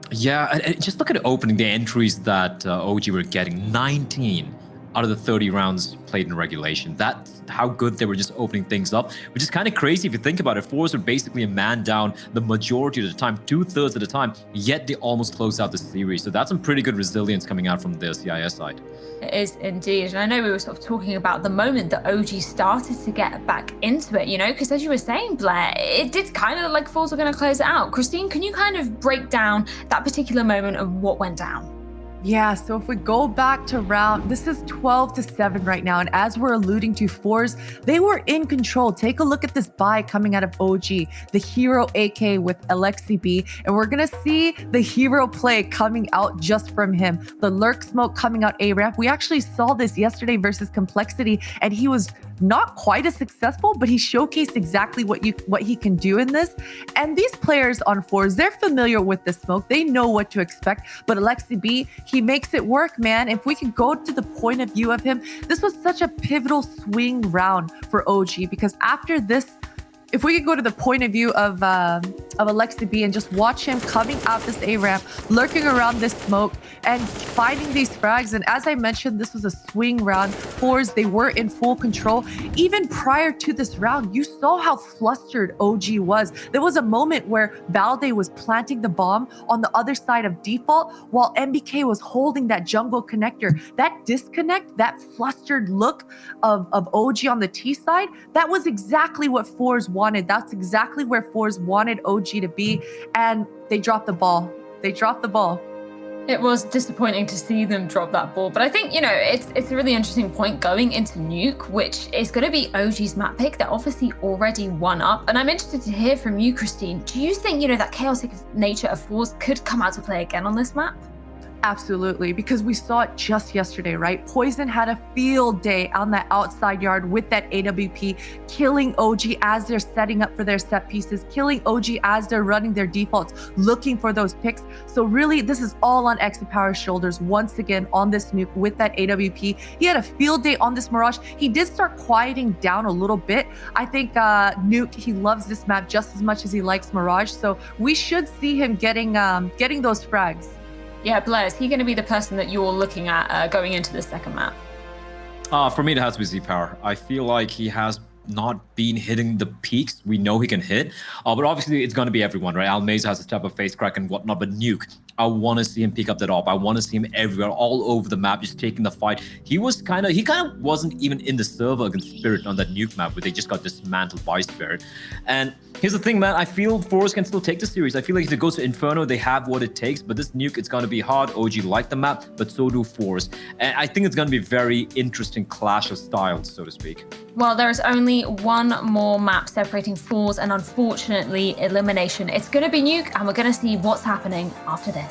Yeah, and just look at opening the entries that OG were getting. 19 out of the 30 rounds played in regulation. That's how good they were just opening things up, which is kind of crazy if you think about it. forZe are basically a man down the majority of the time, 2/3 of the time, yet they almost close out the series. So that's some pretty good resilience coming out from the CIS side. It is indeed. And I know we were sort of talking about the moment that OG started to get back into it, because as you were saying, Blair, it did kind of look like forZe were going to close it out. Christine, can you kind of break down that particular moment of what went down? Yeah, so if we go back to this is 12-7 right now. And as we're alluding to, forZe, they were in control. Take a look at this buy coming out of OG, the hero AK with Alexi B. And we're going to see the hero play coming out just from him. The lurk smoke coming out A-ramp. We actually saw this yesterday versus Complexity, and he was not quite as successful, but he showcased exactly what he can do in this. And these players on forZe, they're familiar with the smoke. They know what to expect. But Alexi B, he makes it work, man. If we could go to the point of view of him, this was such a pivotal swing round for OG, because after this, if we could go to the point of view of Alexi B and just watch him coming out this A-ramp, lurking around this smoke and finding these frags. And as I mentioned, this was a swing round. forZe, they were in full control. Even prior to this round, you saw how flustered OG was. There was a moment where Valde was planting the bomb on the other side of default while MBK was holding that jungle connector. That disconnect, that flustered look of OG on the T side, that was exactly what forZe wanted. That's exactly where forZe wanted OG to be, and they dropped the ball. They dropped the ball. It was disappointing to see them drop that ball, but I think, it's a really interesting point going into Nuke, which is going to be OG's map pick. They're obviously already one up, and I'm interested to hear from you, Christine. Do you think, that chaotic nature of forZe could come out to play again on this map? Absolutely, because we saw it just yesterday, right? Poison had a field day on that outside yard with that AWP, killing OG as they're setting up for their set pieces, killing OG as they're running their defaults, looking for those picks. So really, this is all on XPower's shoulders once again on this Nuke with that AWP. He had a field day on this Mirage. He did start quieting down a little bit. I think Nuke, he loves this map just as much as he likes Mirage. So we should see him getting those frags. Yeah, Blair, is he going to be the person that you're looking at going into the second map? For me, it has to be Z-Power. I feel like he has not been hitting the peaks we know he can hit. But obviously, it's going to be everyone, right? Almaze has a type of face crack and whatnot, but Nuke, I want to see him pick up that op. I want to see him everywhere, all over the map, just taking the fight. He kind of wasn't even in the server against Spirit on that Nuke map, where they just got dismantled by Spirit. And here's the thing, man. I feel forZe can still take the series. I feel like if it goes to Inferno, they have what it takes. But this Nuke, it's going to be hard. OG like the map, but so do forZe. And I think it's going to be a very interesting clash of styles, so to speak. Well, there is only one more map separating forZe and unfortunately elimination. It's going to be Nuke, and we're going to see what's happening after this.